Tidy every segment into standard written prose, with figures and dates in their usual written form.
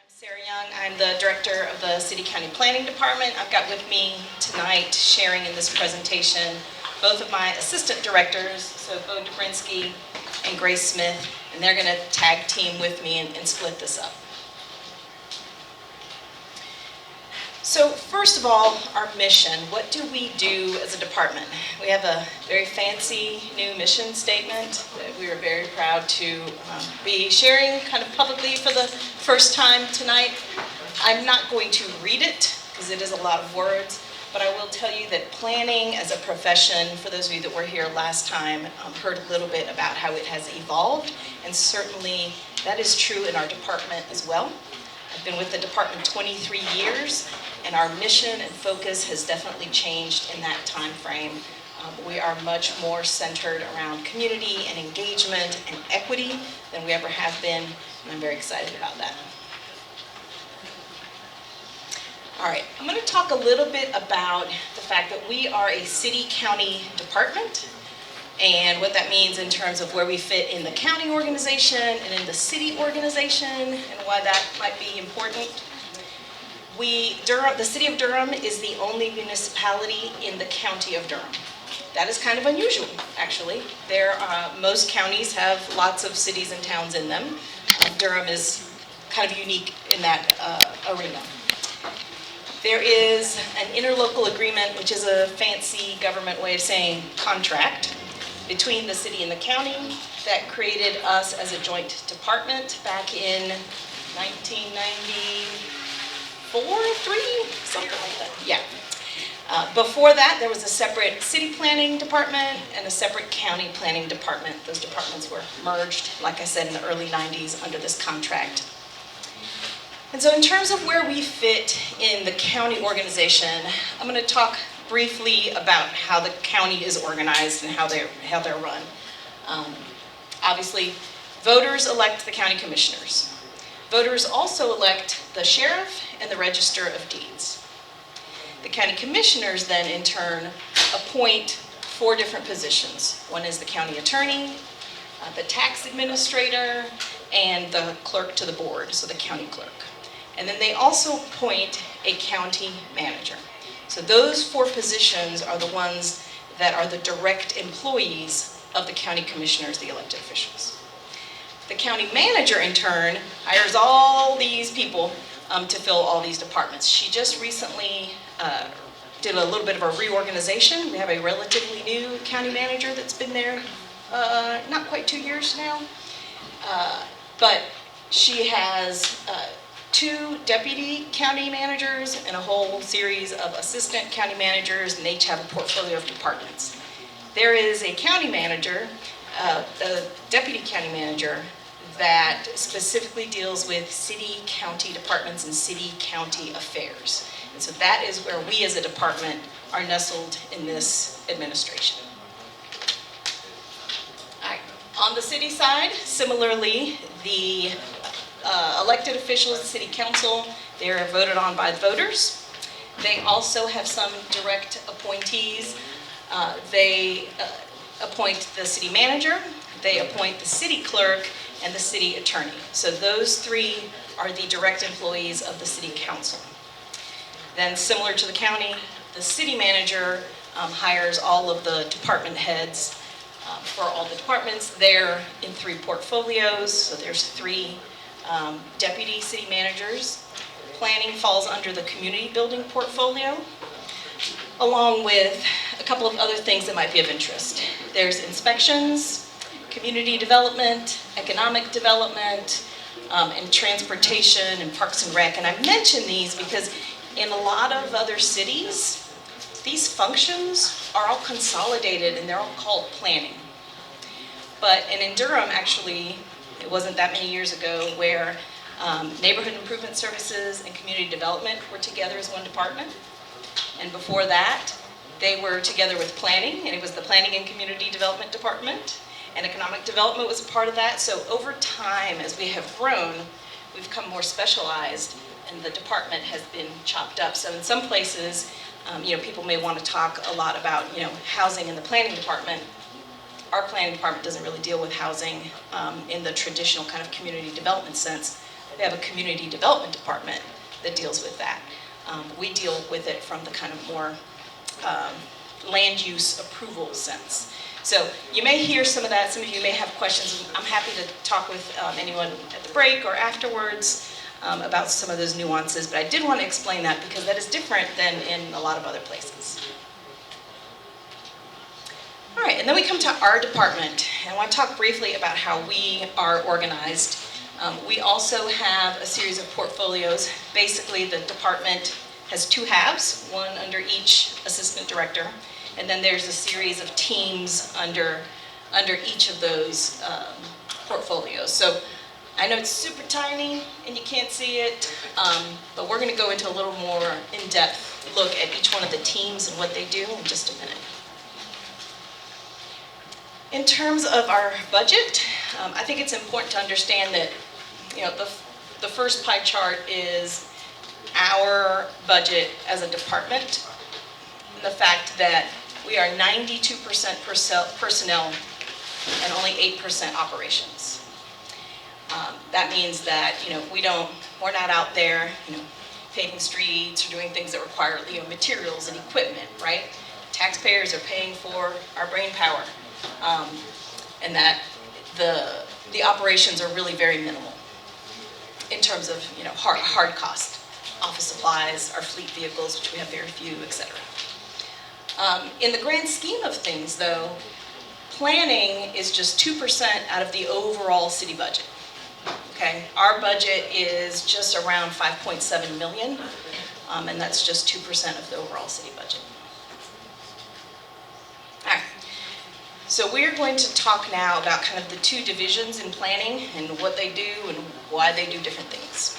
I'm Sarah Young. I'm the director of the City County Planning Department. I've got with me tonight, sharing in this presentation, both of my assistant directors, so Bo Dobrinsky and Grace Smith, and they're going to tag team with me and split this up. So first of all, our mission. What do we do as a department? We have a very fancy new mission statement that we are very proud to be sharing kind of publicly for the first time tonight. I'm not going to read it because it is a lot of words, but I will tell you that planning as a profession, for those of you that were here last time, heard a little bit about how it has evolved, and certainly that is true in our department as well. I've been with the department 23 years, and our mission and focus has definitely changed in that time frame. We are much more centered around community and engagement and equity than we ever have been, and I'm very excited about that. All right, I'm going to talk a little bit about the fact that we are a city-county department, and what that means in terms of where we fit in the county organization and in the city organization, and why that might be important. The city of Durham is the only municipality in the county of Durham. That is kind of unusual, actually. Most counties have lots of cities and towns in them. Durham is kind of unique in that arena. There is an interlocal agreement, which is a fancy government way of saying contract, between the city and the county that created us as a joint department back in 1994, something like that. Yeah. Before that, there was a separate city planning department and a separate county planning department. Those departments were merged, like I said, in the early 90s under this contract. And so in terms of where we fit in the county organization, I'm going to talk briefly about how the county is organized and how they're run. Obviously, voters elect the county commissioners. Voters also elect the sheriff and the register of deeds. The county commissioners then, in turn, appoint 4 different positions. One is the county attorney, the tax administrator, and the clerk to the board, so the county clerk. And then they also appoint a county manager. So those 4 positions are the ones that are the direct employees of the county commissioners, the elected officials. The county manager, in turn, hires all these people to fill all these departments. She just recently did a little bit of a reorganization. We have a relatively new county manager that's been there not quite 2 years now. But she has 2 deputy county managers and a whole series of assistant county managers, and they each have a portfolio of departments. There is a county manager, a deputy county manager, that specifically deals with city-county departments and city-county affairs. And so that is where we as a department are nestled in this administration. All right. On the city side, similarly, the elected officials, the city council, they are voted on by the voters. They also have some direct appointees. They appoint the city manager, they appoint the city clerk, and the city attorney. So those 3 are the direct employees of the city council. Then, similar to the county, the city manager hires all of the department heads for all the departments. They're in 3 portfolios, so there's 3 deputy city managers. Planning falls under the community building portfolio, along with a couple of other things that might be of interest. There's inspections, community development, economic development, and transportation and parks and rec. And I mention these because in a lot of other cities, these functions are all consolidated and they're all called planning. And in Durham, actually, it wasn't that many years ago where neighborhood improvement services and community development were together as one department. And before that, they were together with planning, and it was the planning and community development department. And economic development was a part of that. So over time, as we have grown, we've become more specialized, and the department has been chopped up. So in some places, people may want to talk a lot about, housing in the planning department. Our planning department doesn't really deal with housing in the traditional kind of community development sense. they have a community development department that deals with that. We deal with it from the kind of more land use approval sense. So you may hear some of that, some of you may have questions. I'm happy to talk with anyone at the break or afterwards about some of those nuances, but I did want to explain that because that is different than in a lot of other places. All right, and then we come to our department, and I want to talk briefly about how we are organized. We also have a series of portfolios. Basically, the department has two halves, one under each assistant director, and then there's a series of teams under each of those portfolios. So I know it's super tiny and you can't see it, but we're going to go into a little more in-depth look at each one of the teams and what they do in just a minute. In terms of our budget, I think it's important to understand that, you know, the first pie chart is our budget as a department, and the fact that we are 92% personnel and only 8% operations. That means that, you know, we're not out there, you know, paving streets or doing things that require, you know, materials and equipment, right? Taxpayers are paying for our brain power, and that the operations are really very minimal in terms of, you know, hard cost. Office supplies, our fleet vehicles, which we have very few, etc. In the grand scheme of things, though, planning is just 2% out of the overall city budget. Okay, our budget is just around 5.7 million, and that's just 2% of the overall city budget. All right, so we're going to talk now about kind of the two divisions in planning and what they do and why they do different things.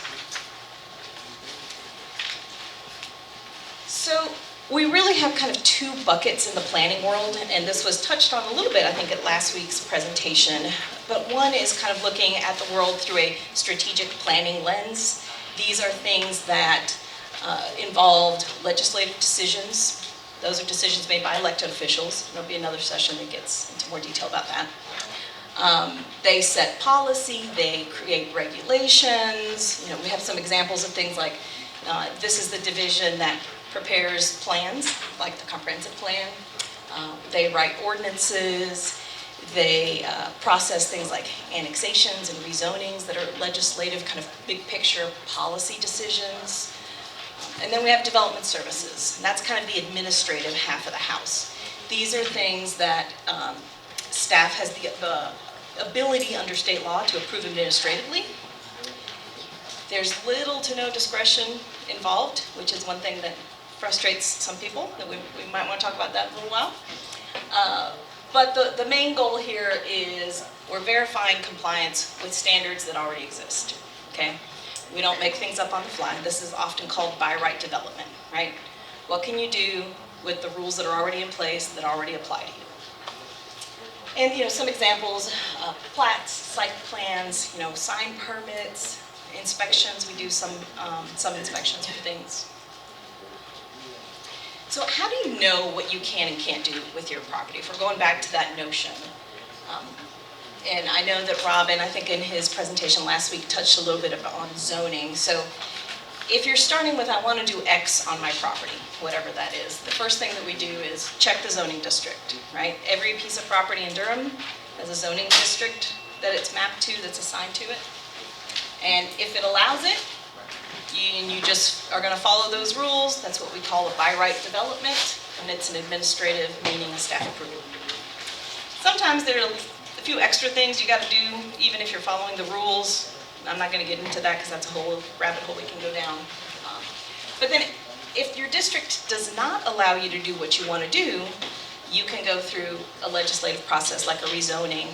So we really have kind of two buckets in the planning world, and this was touched on a little bit, I think, at last week's presentation. But one is kind of looking at the world through a strategic planning lens. These are things that involved legislative decisions. Those are decisions made by elected officials. There'll be another session that gets into more detail about that. They set policy, they create regulations. You know, we have some examples of things like this is the division that prepares plans, like the comprehensive plan. They write ordinances. They process things like annexations and rezonings that are legislative, kind of big picture policy decisions. And then we have development services, and that's kind of the administrative half of the house. These are things that staff has the ability under state law to approve administratively. There's little to no discretion involved, which is one thing that frustrates some people, that we might want to talk about that in a little while. But the main goal here is we're verifying compliance with standards that already exist, okay? We don't make things up on the fly. This is often called by right development, right? What can you do with the rules that are already in place that already apply to you? And, you know, some examples, plats, site plans, you know, sign permits, inspections. We do some inspections for things. So how do you know what you can and can't do with your property? If we're going back to that notion. And I know that Robin, I think in his presentation last week, touched a little bit on zoning. So if you're starting with, I want to do X on my property, whatever that is, the first thing that we do is check the zoning district, right? Every piece of property in Durham has a zoning district that it's mapped to, that's assigned to it. And if it allows it, you just are going to follow those rules. That's what we call a by right development, and it's an administrative, meaning a staff approval. Sometimes there are a few extra things you got to do, even if you're following the rules. I'm not going to get into that because that's a whole rabbit hole we can go down. But then if your district does not allow you to do what you want to do, you can go through a legislative process like a rezoning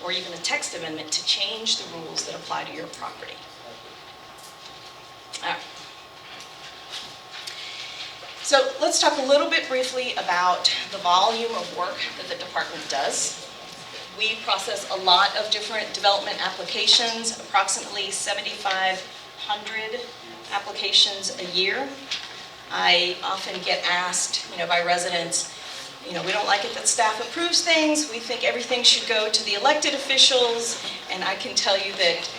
or even a text amendment to change the rules that apply to your property. All right. So let's talk a little bit briefly about the volume of work that the department does. We process a lot of different development applications, approximately 7,500 applications a year. I often get asked, by residents, we don't like it that staff approves things. We think everything should go to the elected officials. And I can tell you that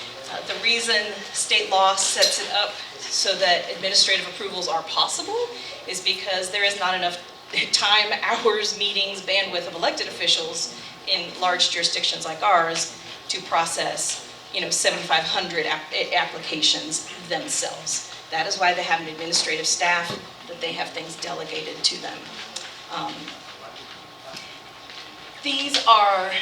The reason state law sets it up so that administrative approvals are possible is because there is not enough time, hours, meetings, bandwidth of elected officials in large jurisdictions like ours to process 7,500 applications themselves. That is why they have an administrative staff, that they have things delegated to them. These are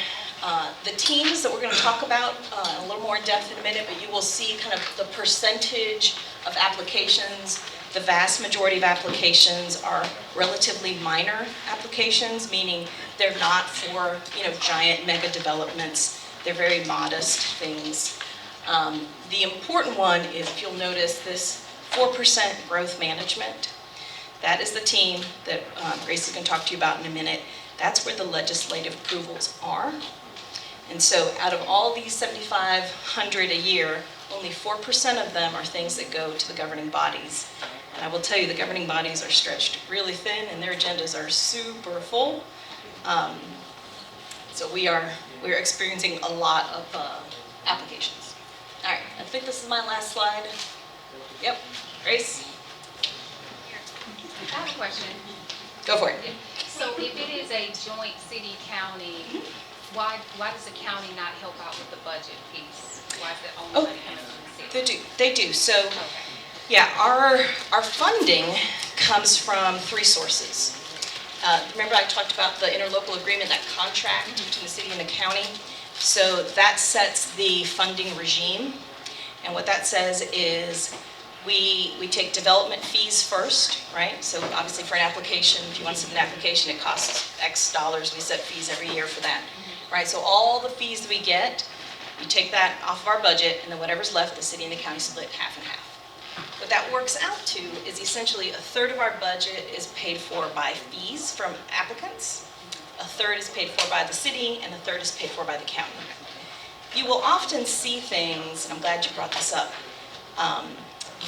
the teams that we're going to talk about a little more in depth in a minute, but you will see kind of the percentage of applications. The vast majority of applications are relatively minor applications, meaning they're not for giant mega developments. They're very modest things. The important one is, if you'll notice, this 4% growth management. That is the team that Grace is going to talk to you about in a minute. That's where the legislative approvals are. And so out of all these 7,500 a year, only 4% of them are things that go to the governing bodies. And I will tell you, the governing bodies are stretched really thin and their agendas are super full. So we're experiencing a lot of applications. All right, I think this is my last slide. Yep, Grace? I have a question. Go for it. So if it is a joint city-county, why does the county not help out with the budget piece? Why is it only money coming from the city? They do. So, Okay. yeah, our funding comes from 3 sources. Remember I talked about the interlocal agreement, that contract between the city and the county? So that sets the funding regime. And what that says is we take development fees first, right? So obviously for an application, if you want to submit an application, it costs X dollars. We set fees every year for that, right? So all the fees that we get, you take that off of our budget, and then whatever's left, the city and the county split half and half. What that works out to is essentially 1/3 of our budget is paid for by fees from applicants, 1/3 is paid for by the city, and 1/3 is paid for by the county. You will often see things, and I'm glad you brought this up,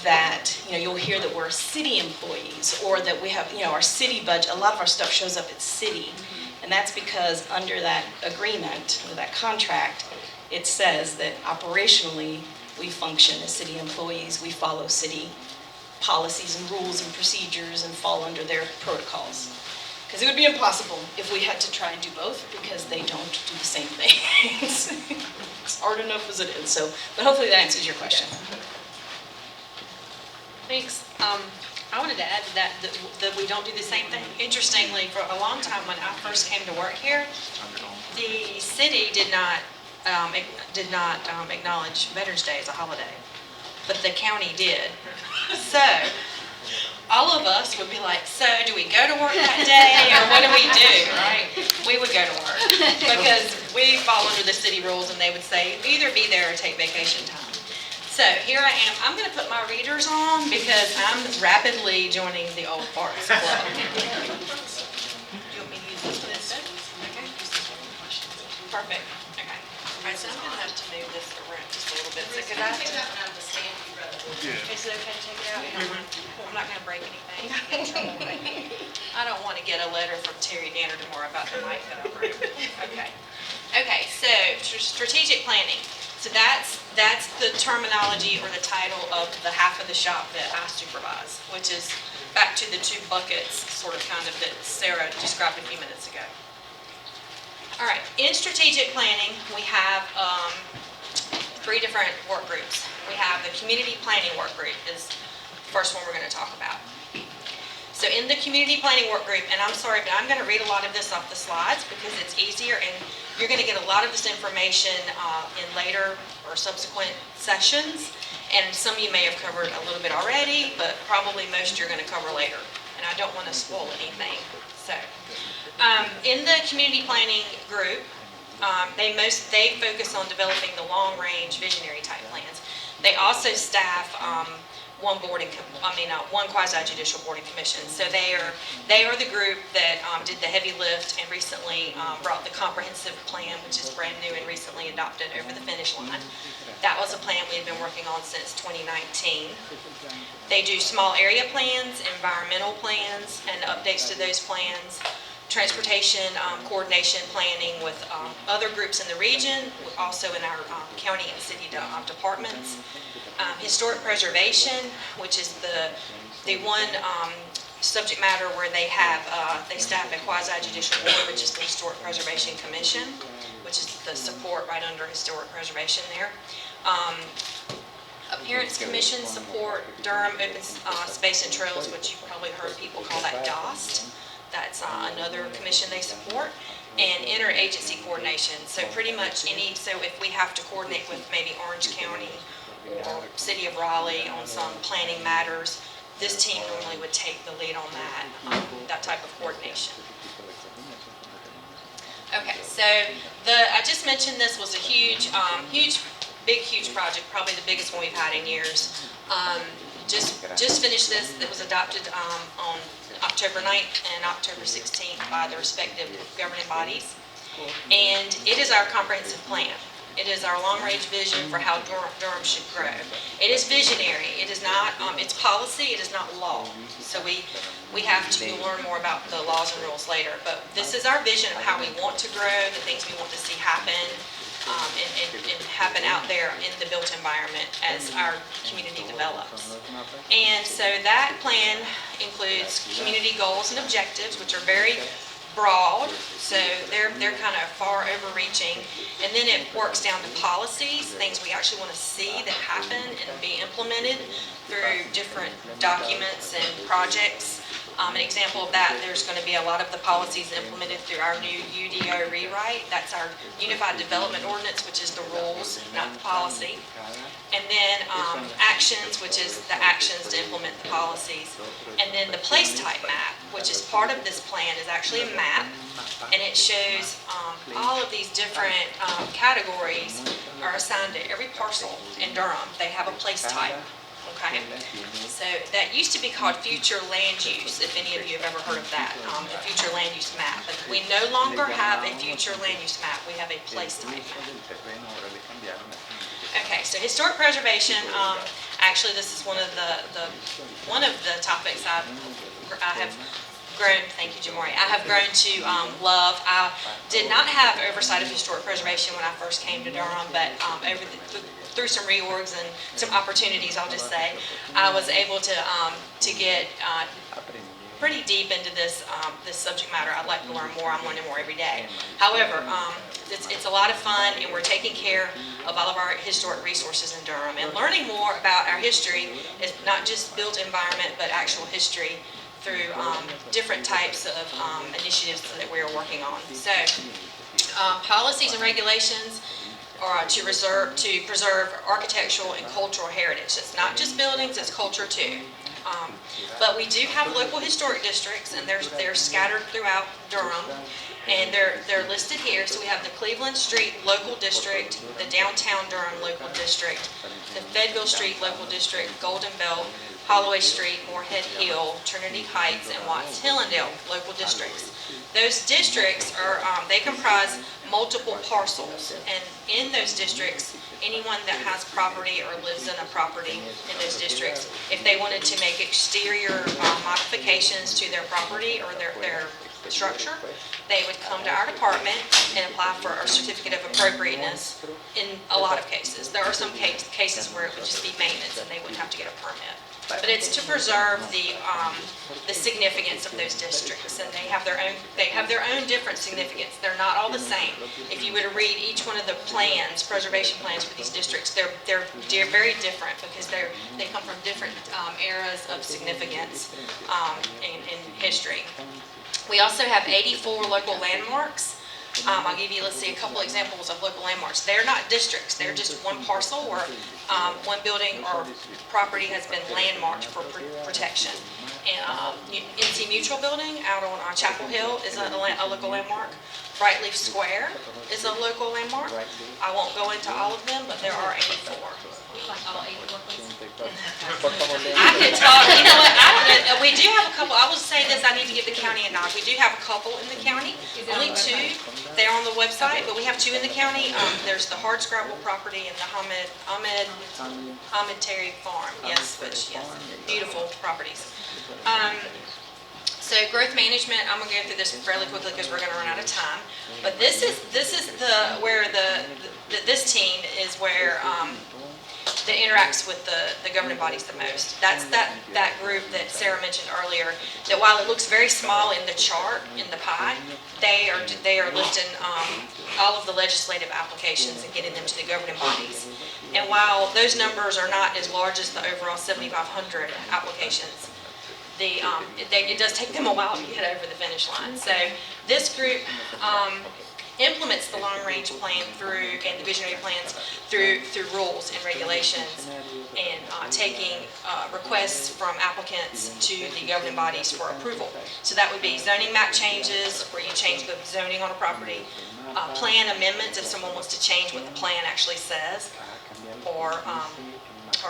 that you'll hear that we're city employees, or that we have our city budget. A lot of our stuff shows up at city, and that's because under that agreement, or that contract, it says that operationally we function as city employees. We follow city policies and rules and procedures and fall under their protocols. Because it would be impossible if we had to try and do both, because they don't do the same things. It's hard enough as it is. So, but hopefully that answers your question. Thanks. I wanted to add to that we don't do the same thing. Interestingly, for a long time when I first came to work here, the city did not acknowledge Veterans Day as a holiday, but the county did. So all of us would be like, so do we go to work that day, or what do we do, right? We would go to work because we fall under the city rules, and they would say either be there or take vacation time. So here I am. I'm going to put my readers on because I'm rapidly joining the old farts club. Do you want me to use this? Okay. Perfect. Okay. All right, so I'm going to have to move this around just a little bit. So could I take that one out of the stand? Is it okay to take it out? I'm not going to break anything. Get in trouble. I don't want to get a letter from Terry Danner tomorrow about the mic that I broke. Okay. Okay, so strategic planning. So that's the terminology or the title of the half of the shop that I supervise, which is back to the 2 buckets sort of kind of that Sarah described a few minutes ago. All right, in strategic planning, we have 3 different work groups. We have the community planning work group is the first one we're going to talk about. So in the community planning work group, and I'm sorry, but I'm going to read a lot of this off the slides because it's easier, and you're going to get a lot of this information in later or subsequent sessions, and some you may have covered a little bit already, but probably most you're going to cover later, and I don't want to spoil anything. So in the community planning group, they focus on developing the long-range visionary type plans. They also staff one quasi-judicial boarding commission. So they are the group that did the heavy lift and recently brought the comprehensive plan, which is brand new and recently adopted, over the finish line. That was a plan we had been working on since 2019. They do small area plans, environmental plans, and updates to those plans. transportation coordination planning with other groups in the region, also in our county and city departments. Historic preservation, which is the one subject matter where they staff a quasi-judicial board, which is the Historic Preservation Commission, which is the support right under Historic Preservation there. Appearance Commission support, Durham Open Space and Trails, which you've probably heard people call that DOST. That's another commission they support. And interagency coordination. So pretty much so if we have to coordinate with maybe Orange County or City of Raleigh on some planning matters, this team normally would take the lead on that type of coordination. Okay, so I just mentioned this was a huge project, probably the biggest one we've had in years. Just finished this. It was adopted on October 9th and October 16th by the respective governing bodies. And it is our comprehensive plan. It is our long-range vision for how Durham should grow. It is visionary. It is not, it's policy, it is not law. So we have to learn more about the laws and rules later. But this is our vision of how we want to grow, the things we want to see happen, and happen out there in the built environment as our community develops. And so that plan includes community goals and objectives, which are very broad, so they're kind of far overreaching, and then it works down to policies, things we actually want to see that happen and be implemented through different documents and projects. An example of that, there's going to be a lot of the policies implemented through our new UDO rewrite. That's our Unified Development Ordinance, which is the rules, not the policy. And then actions, which is the actions to implement the policies. And then the place type map, which is part of this plan, is actually a map. And it shows all of these different categories are assigned to every parcel in Durham. They have a place type. Okay, so that used to be called future land use, if any of you have ever heard of that, the future land use map. But we no longer have a future land use map, we have a place type map. Okay, so historic preservation, actually this is one of the topics I have grown, thank you Jamari, I have grown to love. I did not have oversight of historic preservation when I first came to Durham, but through some reorgs and some opportunities, I'll just say, I was able to get pretty deep into this subject matter. I'd like to learn more. I'm learning more every day. However, it's a lot of fun, and we're taking care of all of our historic resources in Durham. And learning more about our history is not just built environment, but actual history through different types of initiatives that we are working on. So, policies and regulations are to preserve architectural and cultural heritage. It's not just buildings, it's culture too. But we do have local historic districts, and they're scattered throughout Durham, and they're listed here. So we have the Cleveland Street Local District, the Downtown Durham Local District, the Fayetteville Street Local District, Golden Belt, Holloway Street, Moorhead Hill, Trinity Heights, and Watts Hillendale local districts. Those districts they comprise multiple parcels, and in those districts, anyone that has property or lives in a property in those districts, if they wanted to make exterior modifications to their property or their structure, they would come to our department and apply for a certificate of appropriateness in a lot of cases. There are some cases where it would just be maintenance and they wouldn't have to get a permit. But it's to preserve the significance of those districts, and they have their own different significance. They're not all the same. If you were to read each one of the plans, preservation plans for these districts, they're very different because they come from different eras of significance in history. We also have 84 local landmarks. I'll give you, let's see, a couple examples of local landmarks. They're not districts. They're just one parcel where one building or property has been landmarked for protection. And NC Mutual Building out on Chapel Hill is a local landmark. Brightleaf Square is a local landmark. I won't go into all of them, but there are 84. Like all 84 places? I could talk, you know what, I don't know, we do have a couple, I will say this, I need to give the county a nod. We do have a couple in the county, only two, they're on the website, but we have two in the county. There's the Hard Scrabble property and the Ahmed Terry Farm, yes, beautiful properties. So growth management, I'm gonna go through this fairly quickly because we're gonna run out of time. But this is where this team is where that interacts with the governing bodies the most. That's that group that Sarah mentioned earlier, that while it looks very small in the chart, in the pie, they are lifting all of the legislative applications and getting them to the governing bodies. And while those numbers are not as large as the overall 7,500 applications, it does take them a while to get over the finish line. So this group implements the long-range plan and the visionary plans through rules and regulations, and taking requests from applicants to the governing bodies for approval. So that would be zoning map changes, where you change the zoning on a property, plan amendments if someone wants to change what the plan actually says or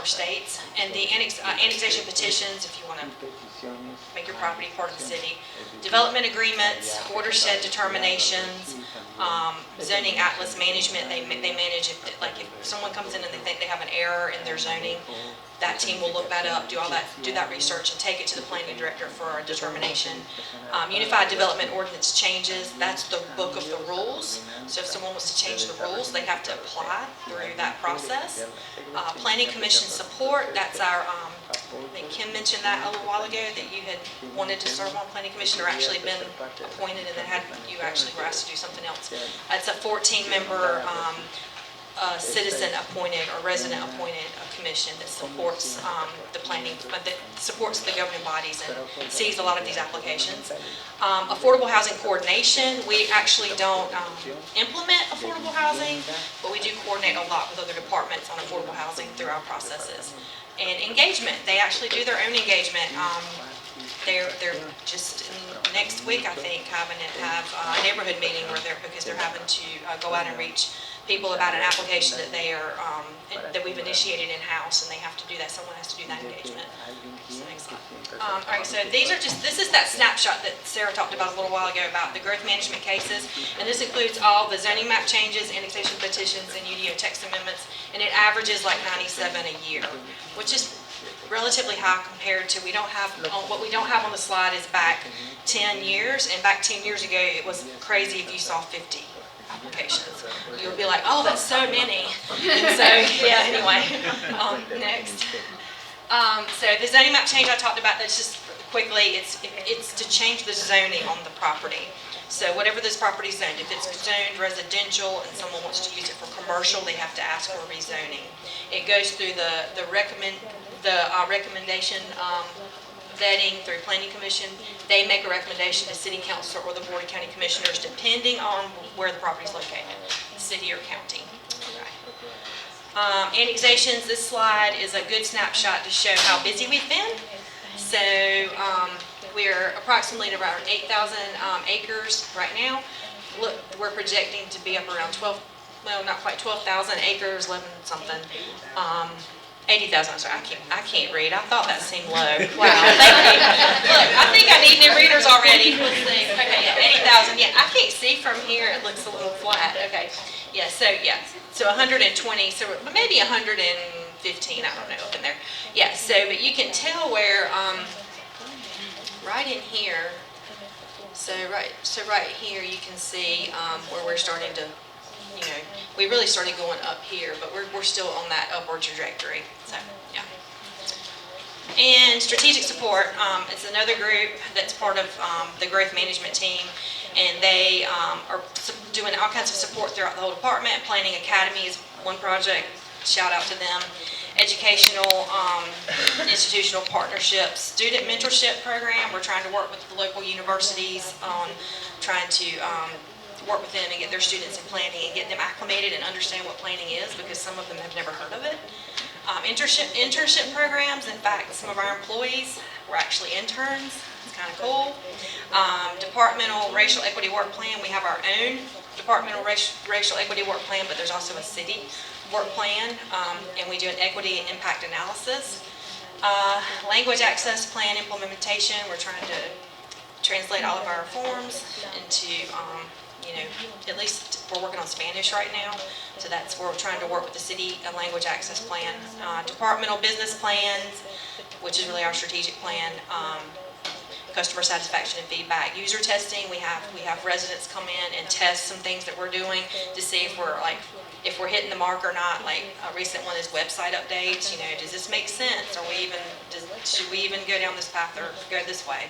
states, and the annexation petitions if you want to make your property part of the city, development agreements, watershed determinations, zoning atlas management. They manage if someone comes in and they think they have an error in their zoning, that team will look that up, do that research, and take it to the planning director for a determination. Unified development ordinance changes, that's the book of the rules. So if someone wants to change the rules, they have to apply through that process. Planning commission support, that's our, I think Kim mentioned that a little while ago, that you had wanted to serve on planning commission or actually been appointed, and then you actually were asked to do something else. It's a 14-member citizen appointed or resident appointed commission that supports the planning, that supports the governing bodies and sees a lot of these applications. Affordable housing coordination, we actually don't implement affordable housing, but we do coordinate a lot with other departments on affordable housing through our processes. And engagement, they actually do their own engagement. They're just next week, I think, have a neighborhood meeting because they're having to go out and reach people about an application that that we've initiated in-house, and they have to do that. Someone has to do that engagement. So next slide. All right, so this is that snapshot that Sarah talked about a little while ago about the growth management cases, and this includes all the zoning map changes, annexation petitions, and UDO text amendments, and it averages like 97 a year, which is relatively high compared to what we don't have on the slide is back 10 years, and back 10 years ago it was crazy if you saw 50 applications. You would be like, oh, that's so many. And so, yeah, anyway, next. So the zoning map change I talked about, that's just quickly, it's to change the zoning on the property. So whatever this property is zoned, if it's zoned residential and someone wants to use it for commercial, they have to ask for rezoning. It goes through the recommendation vetting through planning commission. They make a recommendation to city council or the board of county commissioners depending on where the property is located, city or county. Okay. Annexations, this slide is a good snapshot to show how busy we've been. So we're approximately at around 8,000 acres right now. Look, we're projecting to be up around 12, well, not quite 12,000 acres, 11 something. 80,000, I'm sorry, I can't read. I thought that seemed low. Wow, thank you. Look, I think I need new readers already. Let's see. Okay, yeah, 80,000. Yeah, I can't see from here. It looks a little flat. Okay. Yeah, so 120, so maybe 115, I don't know, up in there. Yeah, so, but you can tell where, right in here, so right here you can see where we're starting to, we really started going up here, but we're still on that upward trajectory. So, yeah. And strategic support, it's another group that's part of the growth management team, and they are doing all kinds of support throughout the whole department. Planning Academy is one project, shout out to them. Educational, institutional partnerships, student mentorship program. We're trying to work with the local universities on trying to work with them and get their students in planning and get them acclimated and understand what planning is, because some of them have never heard of it. Internship programs. In fact, some of our employees were actually interns. It's kind of cool. Departmental racial equity work plan. We have our own departmental racial equity work plan, but there's also a city work plan, and we do an equity and impact analysis. Language access plan implementation. We're trying to translate all of our forms into at least we're working on Spanish right now, so that's where we're trying to work with the city language access plan. Departmental business plans, which is really our strategic plan. customer satisfaction and feedback. User testing, we have residents come in and test some things that we're doing to see if we're hitting the mark or not. Like a recent one is website updates. You know, does this make sense? Should we even go down this path or go this way?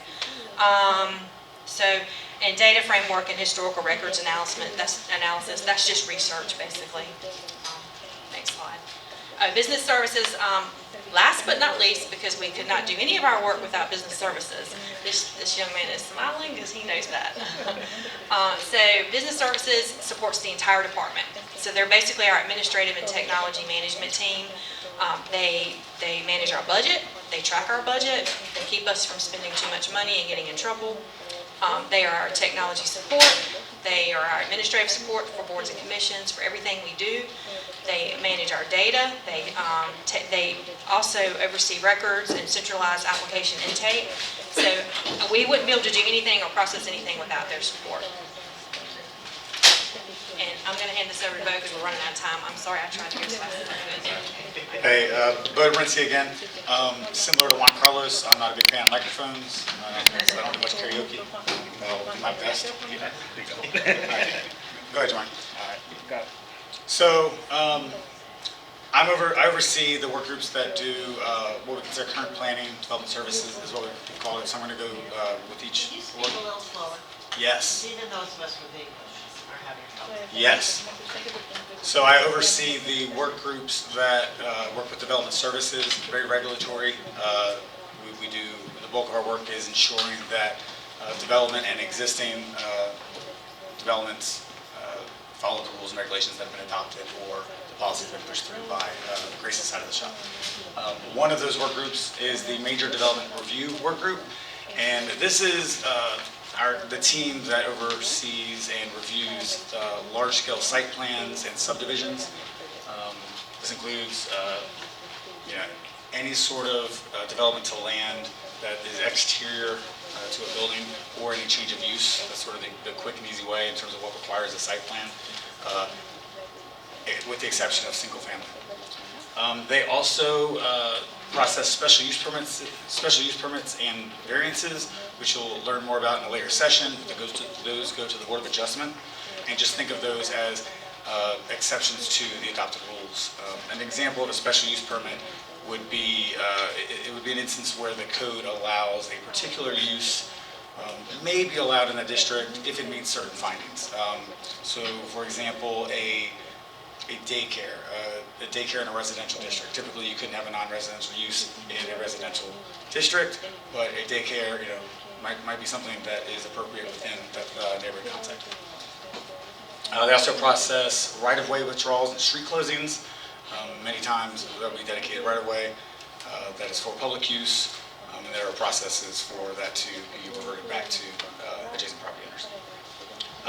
And data framework and historical records analysis, that's just research basically. Next slide. Business services, last but not least, because we could not do any of our work without business services. This young man is smiling because he knows that. So business services supports the entire department. So they're basically our administrative and technology management team. They manage our budget, they track our budget, they keep us from spending too much money and getting in trouble. They are our technology support. They are our administrative support for boards and commissions for everything we do. They manage our data. They also oversee records and centralized application intake. So we wouldn't be able to do anything or process anything without their support. And I'm going to hand this over to Bo because we're running out of time. I'm sorry, I tried to go as fast as I could. Hey, Bo Renzi again. Similar to Juan Carlos, I'm not a big fan of microphones, so I don't do much karaoke. I'll do my best. Go ahead, Juan. All right, got it. So, I oversee the work groups that do what we consider current planning, development services is what we call it. So I'm going to go with each. Can you speak a little slower? Yes. Even those of us with English are having trouble. Yes. So I oversee the work groups that work with development services, very regulatory. We do, the bulk of our work is ensuring that development and existing developments follow the rules and regulations that have been adopted or the policies that have been pushed through by Grace's side of the shop. One of those work groups is the Major Development Review Work Group, and this is the team that oversees and reviews large-scale site plans and subdivisions. This includes any sort of development to land that is exterior to a building or any change of use. That's sort of the quick and easy way in terms of what requires a site plan, with the exception of single family. They also process special use permits and variances, which you'll learn more about in a later session. Those go to the Board of Adjustment, and just think of those as exceptions to the adopted rules. An example of a special use permit would be it would be an instance where the code allows a particular use may be allowed in a district if it meets certain findings. So, for example, a daycare in a residential district. Typically, you couldn't have a non-residential use in a residential district, but a daycare, might be something that is appropriate within that neighborhood context. They also process right-of-way withdrawals and street closings. Many times there will be dedicated right-of-way that is for public use, and there are processes for that to be reverted back to adjacent property owners.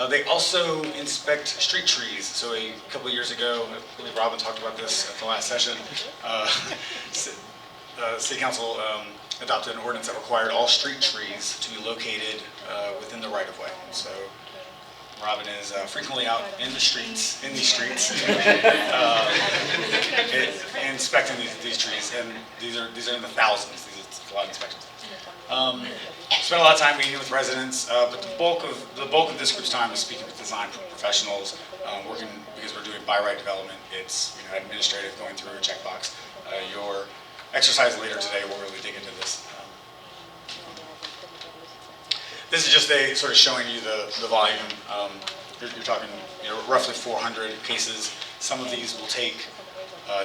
They also inspect street trees. So a couple of years ago, I believe Robin talked about this at the last session, City Council adopted an ordinance that required all street trees to be located within the right-of-way. So Robin is frequently out in these streets, inspecting these trees, and these are in the thousands. These are a lot of inspections. Spent a lot of time meeting with residents, but the bulk of this group's time is speaking with design professionals, working because we're doing by right development. It's administrative, going through a checkbox. Your exercise later today will really dig into this. This is just a sort of showing you the volume. You're talking roughly 400 cases. Some of these will take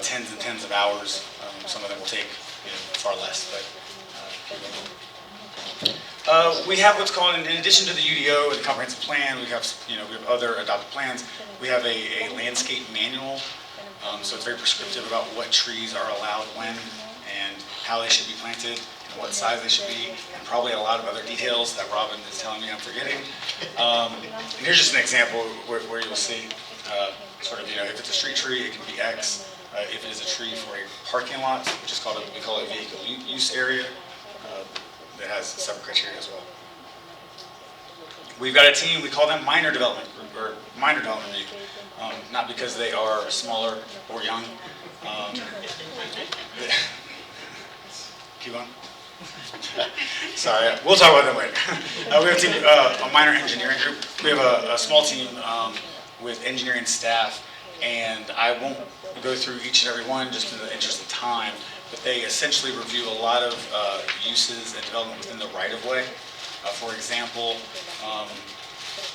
tens and tens of hours. Some of them will take far less. But we have what's called, in addition to the UDO and the comprehensive plan, we have other adopted plans. We have a landscape manual. So it's very prescriptive about what trees are allowed when and how they should be planted, and what size they should be, and probably a lot of other details that Robin is telling me I'm forgetting. And here's just an example where you'll see if it's a street tree, it can be X. If it is a tree for a parking lot, which is we call it vehicle use area, that has separate criteria as well. We've got a team, we call them minor development group, or minor development review, not because they are smaller or young. Keep on. Sorry, we'll talk about them later. We have a team, a minor engineering group. We have a small team with engineering staff, and I won't go through each and every one just in the interest of time, but they essentially review a lot of uses and development within the right-of-way. For example,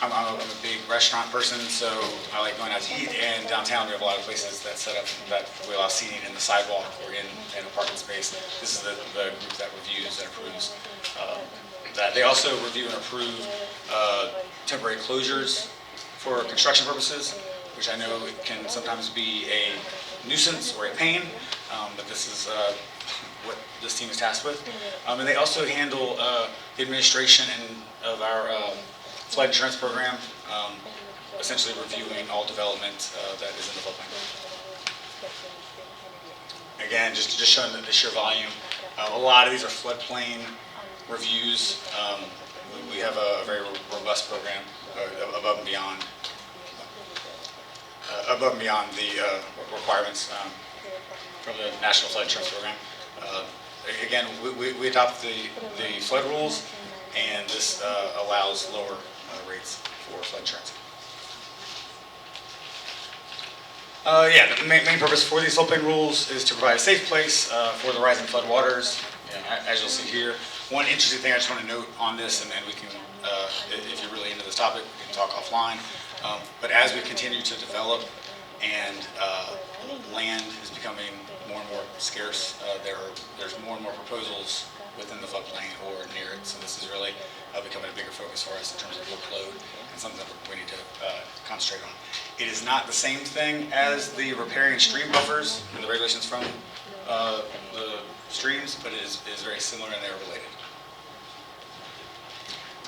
I'm a big restaurant person, so I like going out to eat, and downtown we have a lot of places that set up that we allow seating in the sidewalk or in a parking space. This is the group that reviews and approves that. They also review and approve temporary closures for construction purposes, which I know can sometimes be a nuisance or a pain, but this is what this team is tasked with. And they also handle the administration of our flood insurance program, essentially reviewing all development that is in the floodplain. Again, just showing the sheer volume. A lot of these are floodplain reviews. We have a very robust program above and beyond the requirements from the National Flood Insurance Program. Again, we adopt the flood rules, and this allows lower rates for flood insurance. The main purpose for these floodplain rules is to provide a safe place for the rising flood waters. As you'll see here, one interesting thing I just want to note on this, and then we can, if you're really into this topic, we can talk offline. But as we continue to develop and land is becoming more and more scarce, there's more and more proposals within the floodplain or near it. So this is really becoming a bigger focus for us in terms of workload and something that we need to concentrate on. It is not the same thing as the riparian stream buffers and the regulations from the streams, but it is very similar and they're related.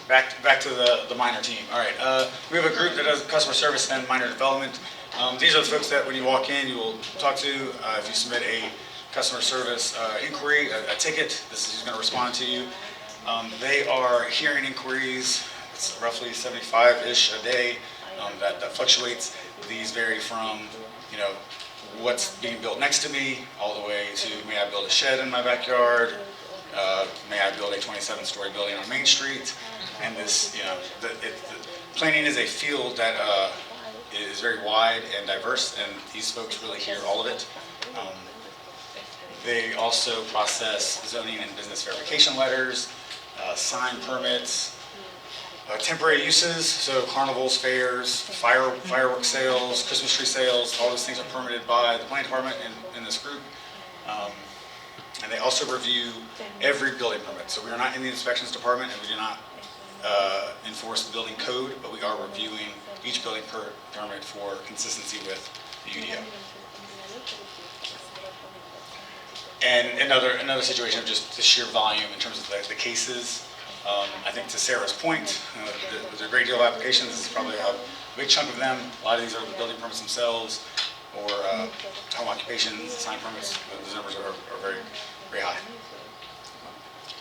Back to the minor team. All right, we have a group that does customer service and minor development. These are the folks that when you walk in, you will talk to. If you submit a customer service inquiry, a ticket, this is who's going to respond to you. They are hearing inquiries. It's roughly 75-ish a day. That fluctuates. These vary from, what's being built next to me, all the way to may I build a shed in my backyard, may I build a 27-story building on Main Street, and this, planning is a field that is very wide and diverse, and these folks really hear all of it. They also process zoning and business verification letters, sign permits, temporary uses, so carnivals, fairs, fireworks sales, Christmas tree sales, all those things are permitted by the planning department in this group. And they also review every building permit. So we are not in the inspections department and we do not enforce the building code, but we are reviewing each building permit for consistency with the UDO. And another situation of just the sheer volume in terms of the cases. I think to Sarah's point, there's a great deal of applications. This is probably a big chunk of them. A lot of these are the building permits themselves or home occupations, sign permits. Those numbers are very, very high.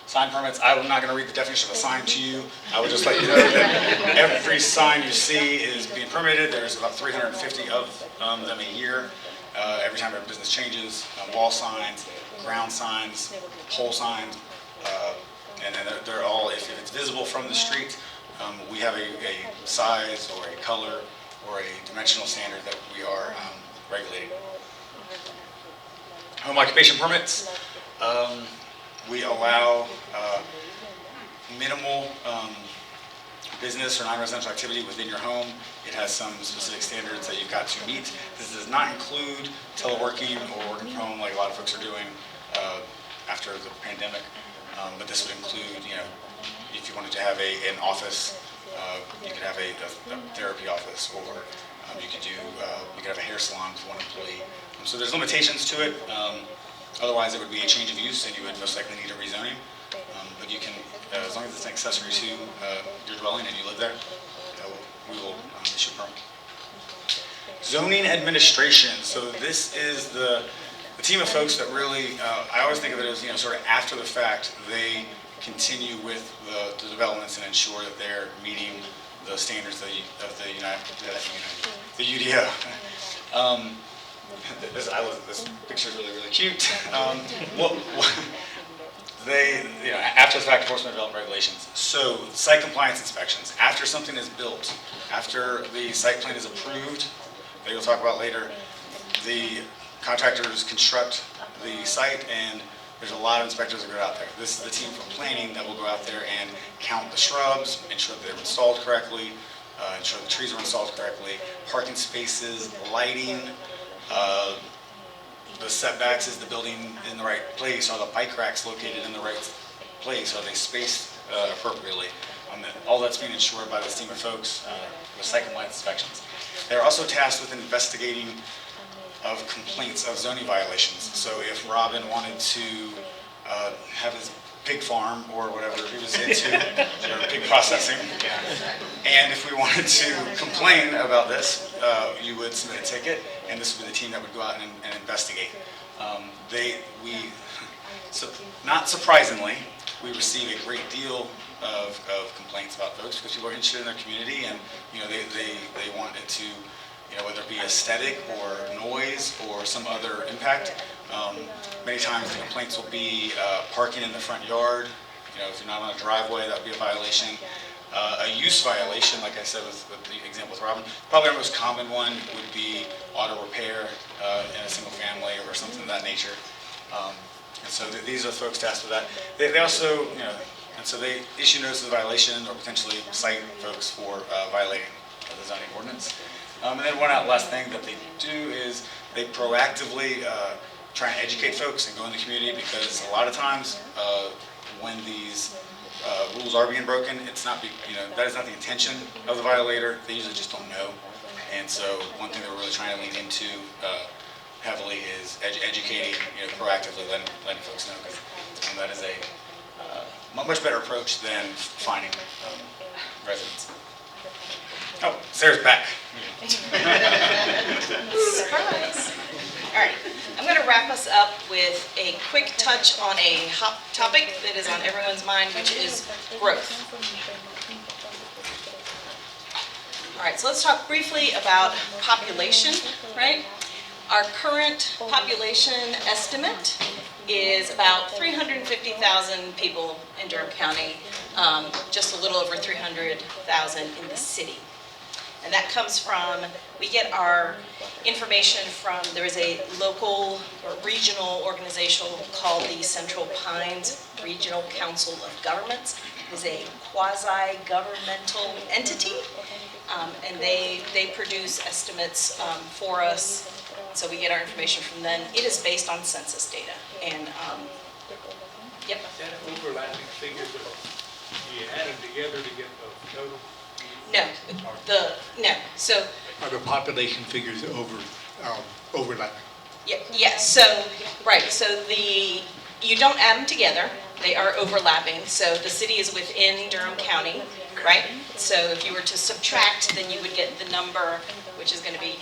Sign permits, I'm not going to read the definition of a sign to you. I would just let you know that every sign you see is being permitted. There's about 350 of them a year. Every time a business changes, wall signs, ground signs, pole signs, and they're all, if it's visible from the street, we have a size or a color or a dimensional standard that we are regulating. Home occupation permits, we allow minimal business or non-residential activity within your home. It has some specific standards that you've got to meet. This does not include teleworking or working from home like a lot of folks are doing after the pandemic. But this would include, if you wanted to have an office, you could have a therapy office, or you could have a hair salon with one employee. So there's limitations to it. Otherwise, it would be a change of use, and you would most likely need a rezoning. But you can, as long as it's an accessory to your dwelling and you live there, we will issue a permit. Zoning administration. So this is the team of folks that really, I always think of it as, sort of after the fact, they continue with the developments and ensure that they're meeting the standards of the UDO. This picture is really, really cute. after the fact enforcement development regulations. So site compliance inspections, after something is built, after the site plan is approved, that you'll talk about later, the contractors construct the site, and there's a lot of inspectors that go out there. This is the team from planning that will go out there and count the shrubs, ensure that they're installed correctly, ensure the trees are installed correctly, parking spaces, lighting, the setbacks, is the building in the right place? Are the bike racks located in the right place? Are they spaced appropriately? All that's being ensured by this team of folks with site compliance inspections. They're also tasked with investigating of complaints of zoning violations. So if Robin wanted to have his pig farm or whatever he was into, or pig processing, and if we wanted to complain about this, you would submit a ticket, and this would be the team that would go out and investigate. Not surprisingly, we receive a great deal of complaints about folks because people are interested in their community, and they want it to, whether it be aesthetic or noise or some other impact. Many times the complaints will be parking in the front yard. If you're not on a driveway, that would be a violation. A use violation, like I said with the example with Robin, probably our most common one would be auto repair in a single family or something of that nature. And so these are the folks tasked with that. They also, and so they issue notices of violation or potentially cite folks for violating the zoning ordinance. And then one last thing that they do is they proactively try and educate folks and go in the community, because a lot of times when these rules are being broken, it's not, that is not the intention of the violator. They usually just don't know. And so one thing that we're really trying to lean into heavily is educating, proactively letting folks know, because that is a much better approach than finding residents. Oh, Sarah's back. Surprise. All right, I'm going to wrap us up with a quick touch on a hot topic that is on everyone's mind, which is growth. All right, so let's talk briefly about population, right? Our current population estimate is about 350,000 people in Durham County, just a little over 300,000 in the city. And that comes from, we get our information from, there is a local or regional organization called the Central Pines Regional Council of Governments. It is a quasi-governmental entity, and they produce estimates for us. So we get our information from them. It is based on census data. And, yep. Is that overlapping figures, or do you add them together to get the total? No, no. So Are the population figures overlapping? yeah. So right. So you don't add them together. They are overlapping. So the city is within Durham County, right? So if you were to subtract, then you would get the number, which is going to be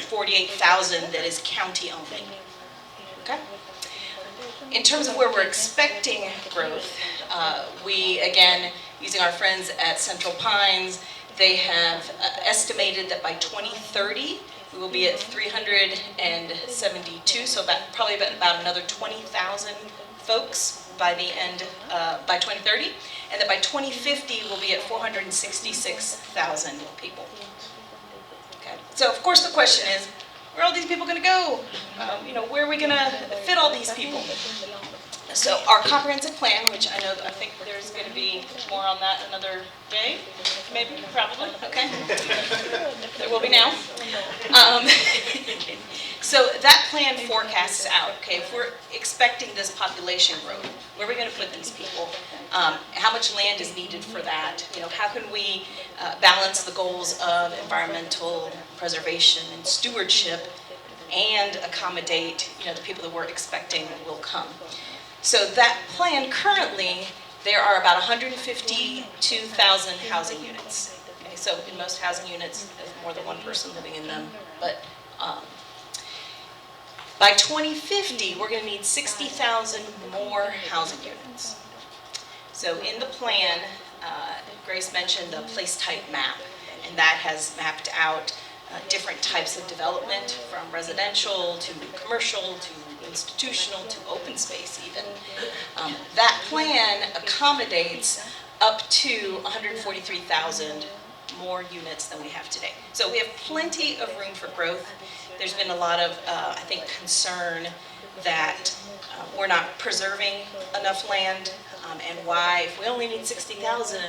48,000 that is county only. Okay. In terms of where we're expecting growth, we, again, using our friends at Central Pines, they have estimated that by 2030, we will be at 372, so probably about another 20,000 folks by the end, by 2030, and that by 2050, we'll be at 466,000 people. Okay. So, of course, the question is, where are all these people going to go? Where are we going to fit all these people? So our comprehensive plan, which I think there's going to be more on that another day, maybe, probably, okay? There will be now. So that plan forecasts out, okay, if we're expecting this population growth, where are we going to put these people? How much land is needed for that? How can we balance the goals of environmental preservation and stewardship and accommodate, the people that we're expecting will come? So that plan currently, there are about 152,000 housing units. Okay, so in most housing units, there's more than one person living in them. But by 2050, we're going to need 60,000 more housing units. So in the plan, Grace mentioned the place type map, and that has mapped out different types of development, from residential to commercial to institutional to open space even. That plan accommodates up to 143,000 more units than we have today. So we have plenty of room for growth. There's been a lot of, I think, concern that we're not preserving enough land, and why, if we only need 60,000,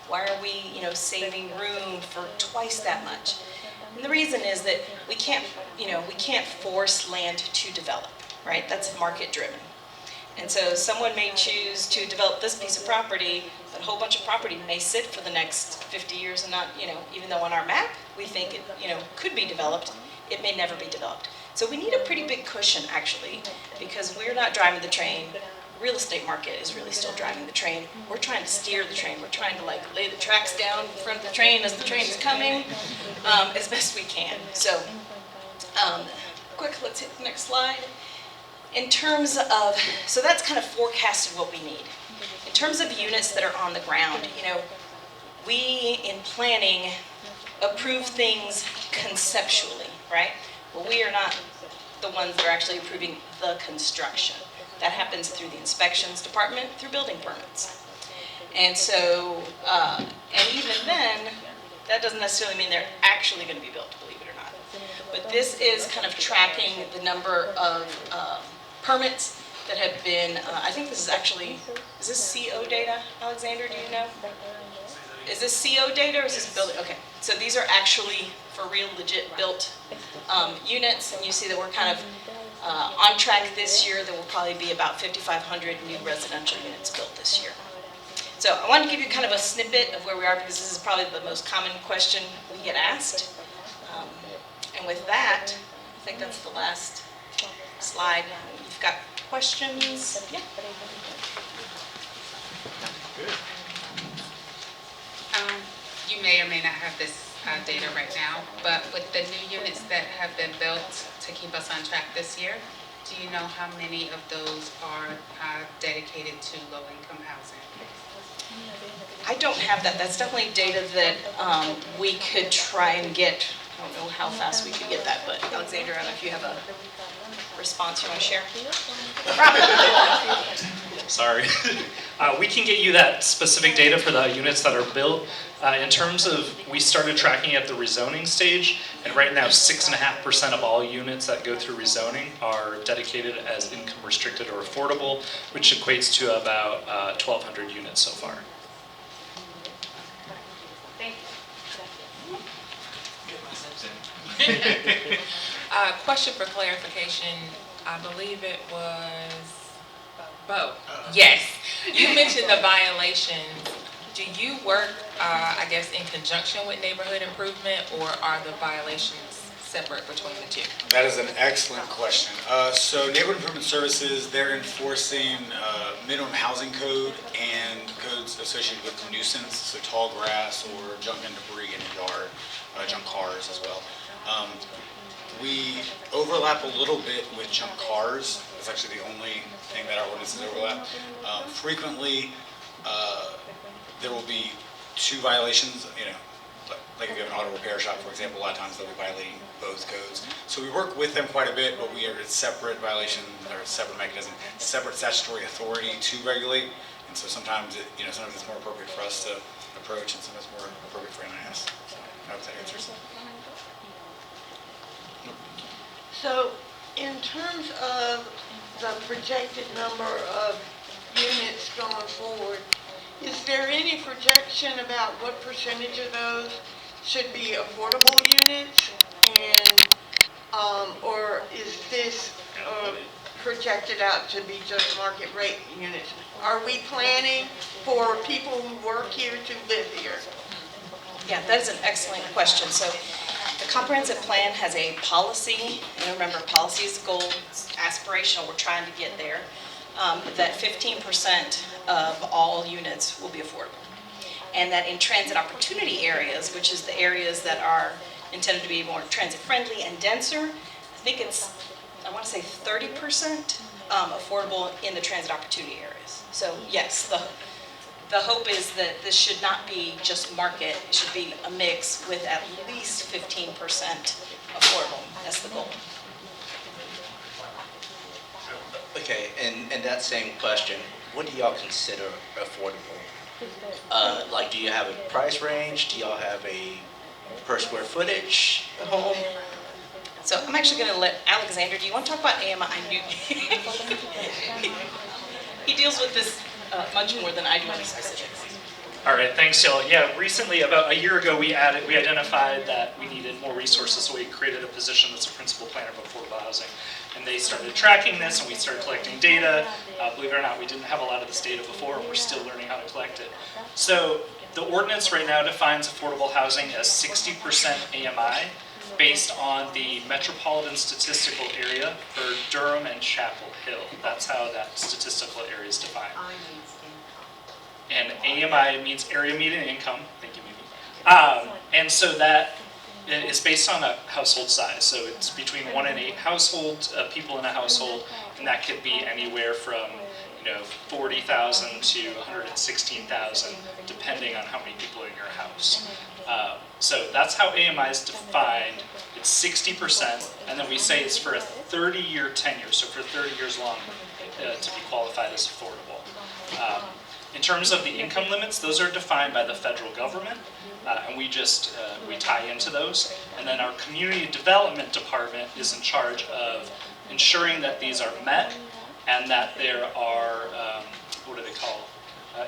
why are we, saving room for twice that much? And the reason is that we can't force land to develop, right? That's market driven. And so someone may choose to develop this piece of property, but a whole bunch of property may sit for the next 50 years and not, even though on our map we think it, could be developed, it may never be developed. So we need a pretty big cushion actually, because we're not driving the train. Real estate market is really still driving the train. We're trying to steer the train. We're trying to lay the tracks down in front of the train as the train is coming as best we can. So quick, let's hit the next slide. In terms of, so that's kind of forecasted what we need. In terms of units that are on the ground, we in planning approve things conceptually, right? Well, we are not the ones that are actually approving the construction. That happens through the inspections department, through building permits. And so, and even then, that doesn't necessarily mean they're actually going to be built, believe it or not. But this is kind of tracking the number of permits that have been, I think this is actually, is this CO data, Alexander, do you know? Is this CO data or is this building? Okay, so these are actually for real legit built units, and you see that we're kind of on track this year. There will probably be about 5,500 new residential units built this year. So I wanted to give you kind of a snippet of where we are, because this is probably the most common question we get asked. And with that, I think that's the last slide. You've got questions? Yeah. Good. You may or may not have this data right now, but with the new units that have been built to keep us on track this year, do you know how many of those are dedicated to low-income housing? I don't have that. That's definitely data that we could try and get. I don't know how fast we could get that, but Alexander, I don't know if you have a response you want to share? Sorry. We can get you that specific data for the units that are built. In terms of, we started tracking at the rezoning stage, and right now 6.5% of all units that go through rezoning are dedicated as income restricted or affordable, which equates to about 1,200 units so far. Thank you. Question for clarification. I believe it was Bo. Yes. You mentioned the violations. Do you work, I guess, in conjunction with neighborhood improvement, or are the violations separate between the two? That is an excellent question. So neighborhood improvement services, they're enforcing minimum housing code and codes associated with nuisance, so tall grass or junk and debris in the yard, junk cars as well. We overlap a little bit with junk cars. That's actually the only thing that our ordinances overlap. Frequently, there will be two violations, like if you have an auto repair shop, for example, a lot of times they'll be violating both codes. So we work with them quite a bit, but we are a separate violation, or a separate mechanism, separate statutory authority to regulate. And so sometimes sometimes it's more appropriate for us to approach, and sometimes more appropriate for NIS. So I hope that answers. So in terms of the projected number of units going forward, is there any projection about what percentage of those should be affordable units, and or is this projected out to be just market rate units? Are we planning for people who work here to live here? Yeah, that is an excellent question. So the comprehensive plan has a policy, and remember, policy is the goal, it's aspirational, we're trying to get there, that 15% of all units will be affordable. And that in transit opportunity areas, which is the areas that are intended to be more transit friendly and denser, I think it's, I want to say 30% affordable in the transit opportunity areas. So yes, the hope is that this should not be just market, it should be a mix with at least 15% affordable. That's the goal. Okay, and that same question, what do y'all consider affordable? Like, do you have a price range? Do y'all have a per square footage home? So I'm actually going to let Alexander, do you want to talk about AMI? I knew he deals with this much more than I do in the specifics. All right, thanks, y'all. Yeah, recently, about a year ago, we identified that we needed more resources, so we created a position that's a principal planner of affordable housing. And they started tracking this, and we started collecting data. Believe it or not, we didn't have a lot of this data before, and we're still learning how to collect it. So the ordinance right now defines affordable housing as 60% AMI, based on the metropolitan statistical area for Durham and Chapel Hill. That's how that statistical area is defined. And AMI means area median income. Thank you, Mimi. And so that is based on a household size. So it's between 1 and 8 people in a household, and that could be anywhere from 40,000 to 116,000, depending on how many people are in your house. So that's how AMI is defined. It's 60%, and then we say it's for a 30-year tenure, so for 30 years long to be qualified as affordable. In terms of the income limits, those are defined by the federal government, and we tie into those. And then our community development department is in charge of ensuring that these are met, and that there are,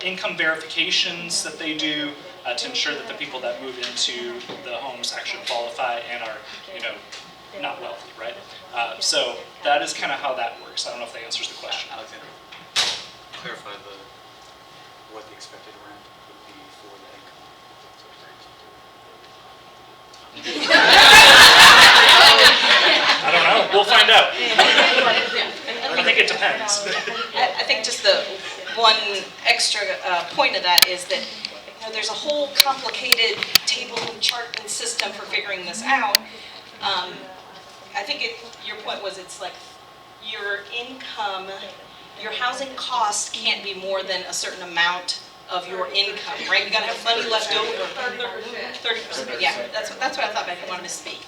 income verifications that they do to ensure that the people that move into the homes actually qualify and are, not wealthy, right? So that is kind of how that works. I don't know if that answers the question. Alexander, clarify what the expected rent would be for the income. I don't know. We'll find out. I think it depends. I think just the one extra point of that is that there's a whole complicated table and chart and system for figuring this out. I think your point was it's like your income, your housing cost can't be more than a certain amount of your income, right? You gotta have money left over. 30%. Yeah, that's what I thought. I didn't want to misspeak.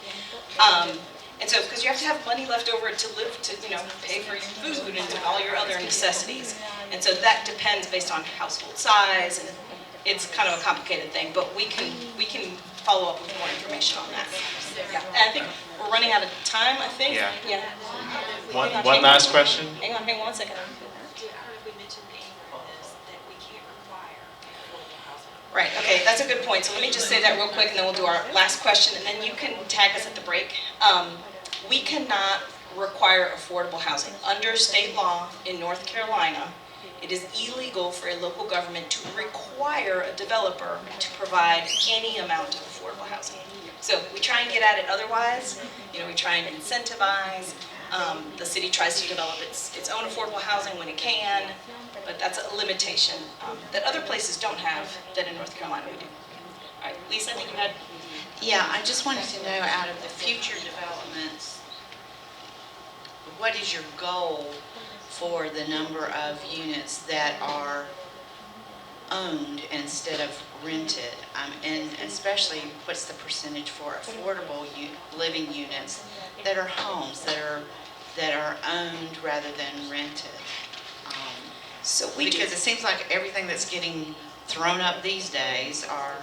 And so, because you have to have money left over to live, to pay for your food and all your other necessities. And so that depends based on household size, and it's kind of a complicated thing. But we can follow up with more information on that. Yeah, and I think we're running out of time. I think. Yeah. One last question. Hang on 1 second. Right, okay, that's a good point. So let me just say that real quick, and then we'll do our last question, and then you can tag us at the break. We cannot require affordable housing. Under state law in North Carolina, it is illegal for a local government to require a developer to provide any amount of affordable housing. So we try and get at it otherwise. We try and incentivize. The city tries to develop its own affordable housing when it can, but that's a limitation that other places don't have that in North Carolina we do. All right, Lisa, I think you had... Yeah, I just wanted to know, out of the future developments, what is your goal for the number of units that are owned instead of rented? And especially, what's the percentage for affordable living units that are homes, that are owned rather than rented? Because it seems like everything that's getting thrown up these days are,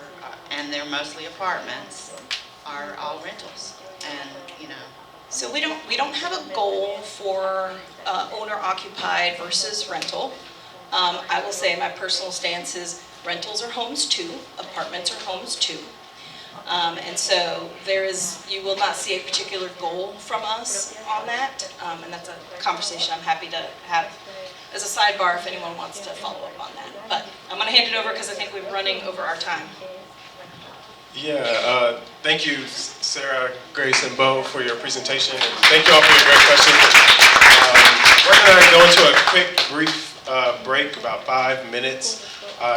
and they're mostly apartments, are all rentals. And So we don't have a goal for owner-occupied versus rental. I will say my personal stance is rentals are homes too, apartments are homes too. And so you will not see a particular goal from us on that, and that's a conversation I'm happy to have as a sidebar if anyone wants to follow up on that. But I'm going to hand it over because I think we're running over our time. Yeah, thank you, Sarah, Grace, and Bo, for your presentation. And thank you all for your great questions. We're going to go into a quick, brief break, about 5 minutes.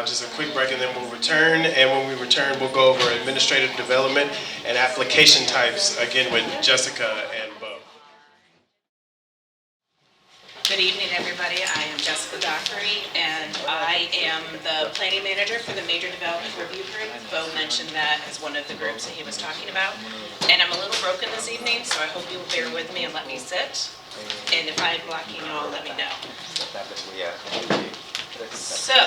Just a quick break, and then we'll return. And when we return, we'll go over administrative development and application types, again, with Jessica and Bo. Good evening, everybody. I am Jessica Dockery, and I am the planning manager for the Major Development Review Group. Bo mentioned that as one of the groups that he was talking about. And I'm a little broken this evening, so I hope you'll bear with me and let me sit. And if I'm blocking you all, let me know. So,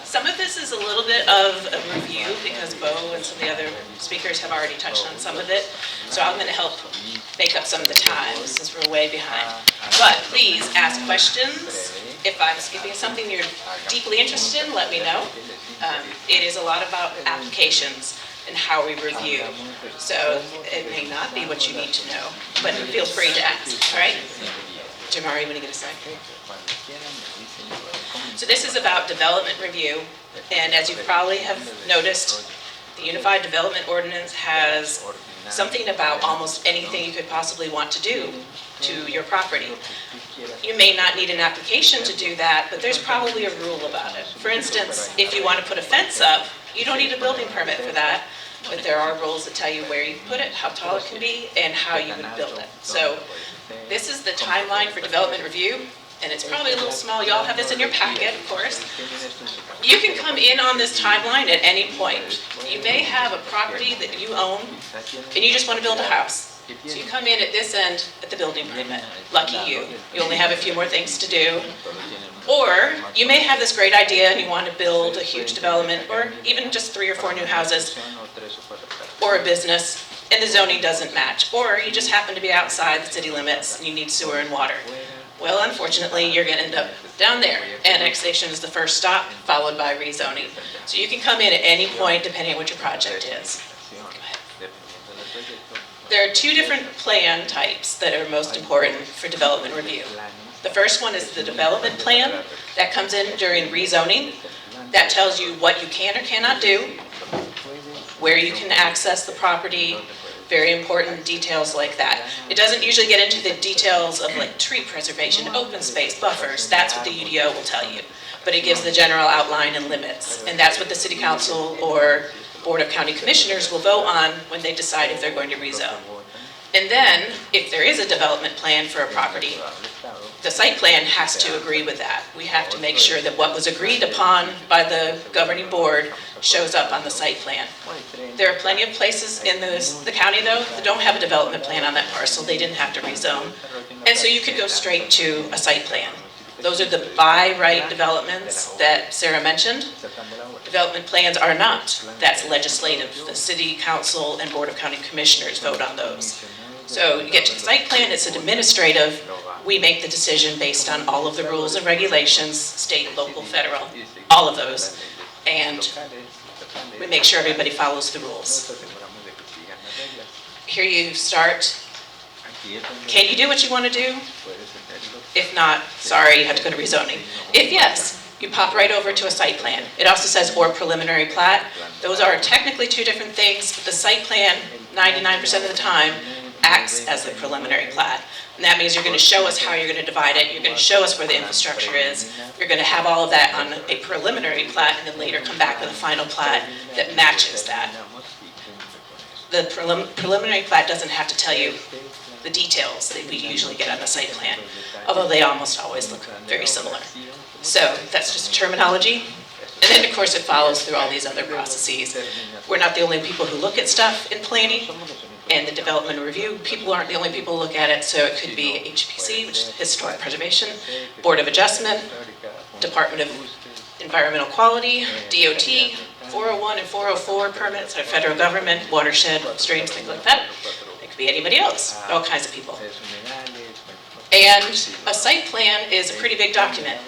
some of this is a little bit of a review because Bo and some of the other speakers have already touched on some of it. So I'm going to help make up some of the time since we're way behind. But please ask questions. If I'm skipping something you're deeply interested in, let me know. It is a lot about applications and how we review. So it may not be what you need to know, but feel free to ask, all right? Jamari, you want to get a second? So this is about development review, and as you probably have noticed, the Unified Development Ordinance has something about almost anything you could possibly want to do to your property. You may not need an application to do that, but there's probably a rule about it. For instance, if you want to put a fence up, you don't need a building permit for that, but there are rules that tell you where you put it, how tall it can be, and how you would build it. So this is the timeline for development review. And it's probably a little small. Y'all have this in your packet, of course. You can come in on this timeline at any point. You may have a property that you own, and you just want to build a house. So you come in at this end at the building permit. Lucky you. You only have a few more things to do. Or you may have this great idea and you want to build a huge development, or even just 3 or 4 new houses, or a business, and the zoning doesn't match. Or you just happen to be outside the city limits and you need sewer and water. Well, unfortunately, you're going to end up down there. Annexation is the first stop, followed by rezoning. So you can come in at any point, depending on what your project is. Go ahead. There are 2 different plan types that are most important for development review. The first one is the development plan. That comes in during rezoning. That tells you what you can or cannot do, where you can access the property, very important details like that. It doesn't usually get into the details of like tree preservation, open space, buffers. That's what the UDO will tell you. But it gives the general outline and limits. And that's what the City Council or Board of County Commissioners will vote on when they decide if they're going to rezone. And then, if there is a development plan for a property, the site plan has to agree with that. We have to make sure that what was agreed upon by the governing board shows up on the site plan. There are plenty of places in the county, though, that don't have a development plan on that parcel. They didn't have to rezone. And so you could go straight to a site plan. Those are the by right developments that Sarah mentioned. Development plans are not. That's legislative. The City Council and Board of County Commissioners vote on those. So you get to the site plan, it's administrative. We make the decision based on all of the rules and regulations, state, local, federal, all of those. And we make sure everybody follows the rules. Here you start. Can you do what you want to do? If not, sorry, you have to go to rezoning. If yes, you pop right over to a site plan. It also says or preliminary plat. Those are technically 2 different things, but the site plan, 99% of the time, acts as the preliminary plat. And that means you're going to show us how you're going to divide it. You're going to show us where the infrastructure is. You're going to have all of that on a preliminary plat and then later come back with a final plat that matches that. The preliminary plat doesn't have to tell you the details that we usually get on the site plan, although they almost always look very similar. So that's just terminology. And then, of course, it follows through all these other processes. We're not the only people who look at stuff in planning and the development review. People aren't the only people who look at it, so it could be HPC, which is Historic Preservation, Board of Adjustment, Department of Environmental Quality, DOT, 401 and 404 permits, our federal government, watershed, streams, things like that. It could be anybody else, all kinds of people. And a site plan is a pretty big document.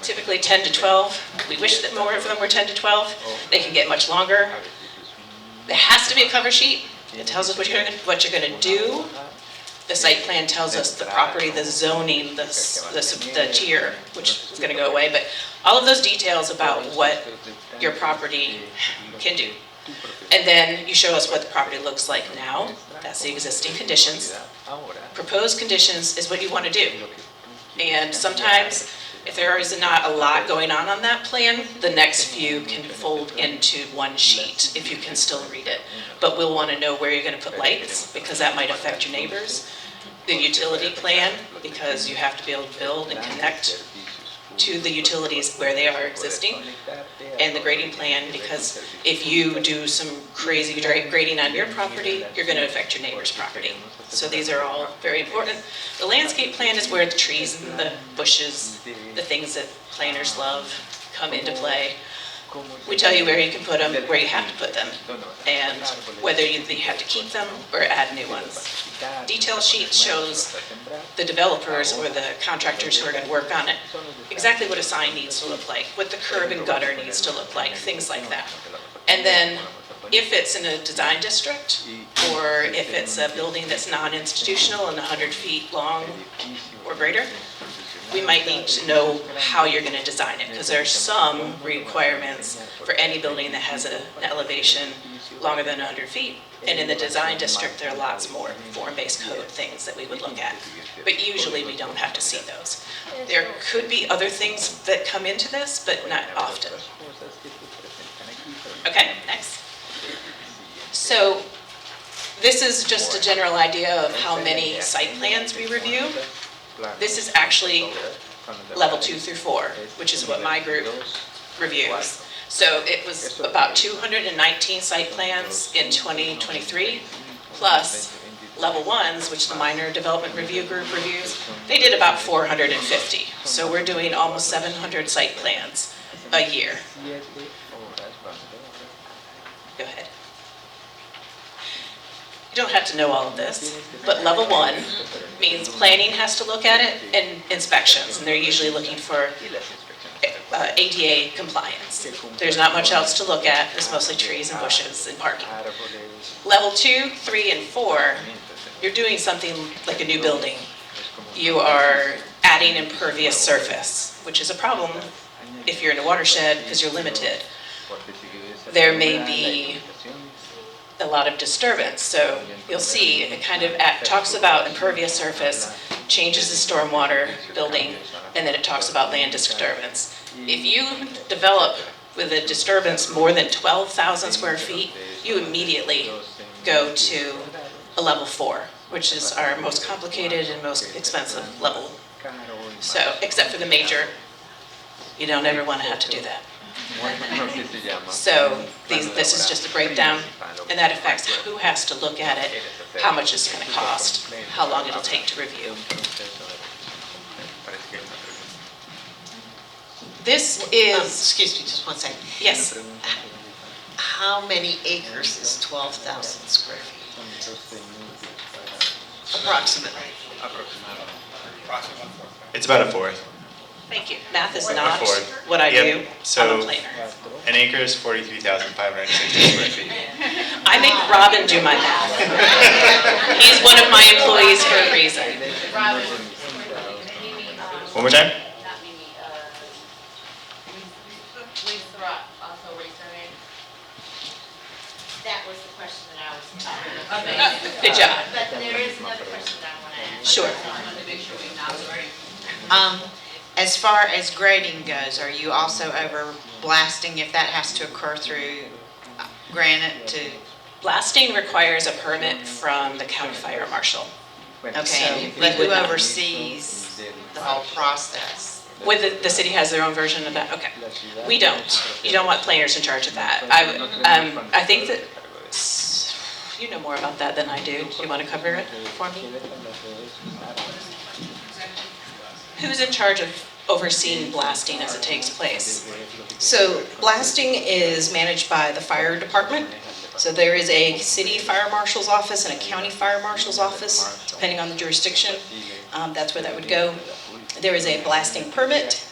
Typically 10 to 12. We wish that more of them were 10 to 12. They can get much longer. There has to be a cover sheet. It tells us what you're going to do. The site plan tells us the property, the zoning, the tier, which is going to go away. But all of those details about what your property can do. And then you show us what the property looks like now. That's the existing conditions. Proposed conditions is what you want to do. And sometimes, if there is not a lot going on that plan, the next few can fold into one sheet if you can still read it. But we'll want to know where you're going to put lights because that might affect your neighbors. the utility plan, because you have to be able to build and connect to the utilities where they are existing, and the grading plan, because if you do some crazy grading on your property, you're going to affect your neighbor's property. So these are all very important. The landscape plan is where the trees and the bushes, the things that planners love, come into play. We tell you where you can put them, where you have to put them, and whether you have to keep them or add new ones. Detail sheet shows the developers or the contractors who are going to work on it exactly what a sign needs to look like, what the curb and gutter needs to look like, things like that. And then if it's in a design district, or if it's a building that's non-institutional and 100 feet long or greater, we might need to know how you're going to design it, because there are some requirements for any building that has an elevation longer than 100 feet. And in the design district, there are lots more form-based code things that we would look at. But usually we don't have to see those. There could be other things that come into this, but not often. Okay, next. So this is just a general idea of how many site plans we review. This is actually level 2 through 4, which is what my group reviews. So it was about 219 site plans in 2023, plus level 1s, which the minor development review group reviews. They did about 450. So we're doing almost 700 site plans a year. Go ahead. You don't have to know all of this, but level 1 means planning has to look at it, and inspections, and they're usually looking for ADA compliance. There's not much else to look at. It's mostly trees and bushes and parking. Level 2, 3, and 4, you're doing something like a new building. You are adding impervious surface, which is a problem if you're in a watershed because you're limited. There may be a lot of disturbance. So you'll see it kind of talks about impervious surface, changes the stormwater building, and then it talks about land disturbance. If you develop with a disturbance more than 12,000 square feet, you immediately go to a level 4, which is our most complicated and most expensive level. So, except for the major, you don't ever want to have to do that. So this is just a breakdown, and that affects who has to look at it, how much it's going to cost, how long it'll take to review. This is, Excuse me, just one second. yes, How many acres is 12,000 square feet? Approximately. It's about a fourth. thank you. Math is not fourth. what I Yep, do. I'm so- a planner. An acre is 43,560 square feet. I make Robin do my math. He's one of my employees for a reason. One more time? That was the question that I was talking about. Good job. But there is another question that I want to ask. Sure. I wanted to make sure we acknowledge. As far as grading goes, are you also over blasting if that has to occur through granite to? Blasting requires a permit from the county fire marshal. Okay, we but who would not. oversees the whole process? With the city has their own version of that? Okay. We don't. You don't want planners in charge of that. I think that, you know more about that than I do. Do you want to cover it for me? Who's in charge of overseeing blasting as it takes place? So blasting is managed by the fire department. So there is a city fire marshal's office and a county fire marshal's office, depending on the jurisdiction. That's where that would go. There is a blasting permit.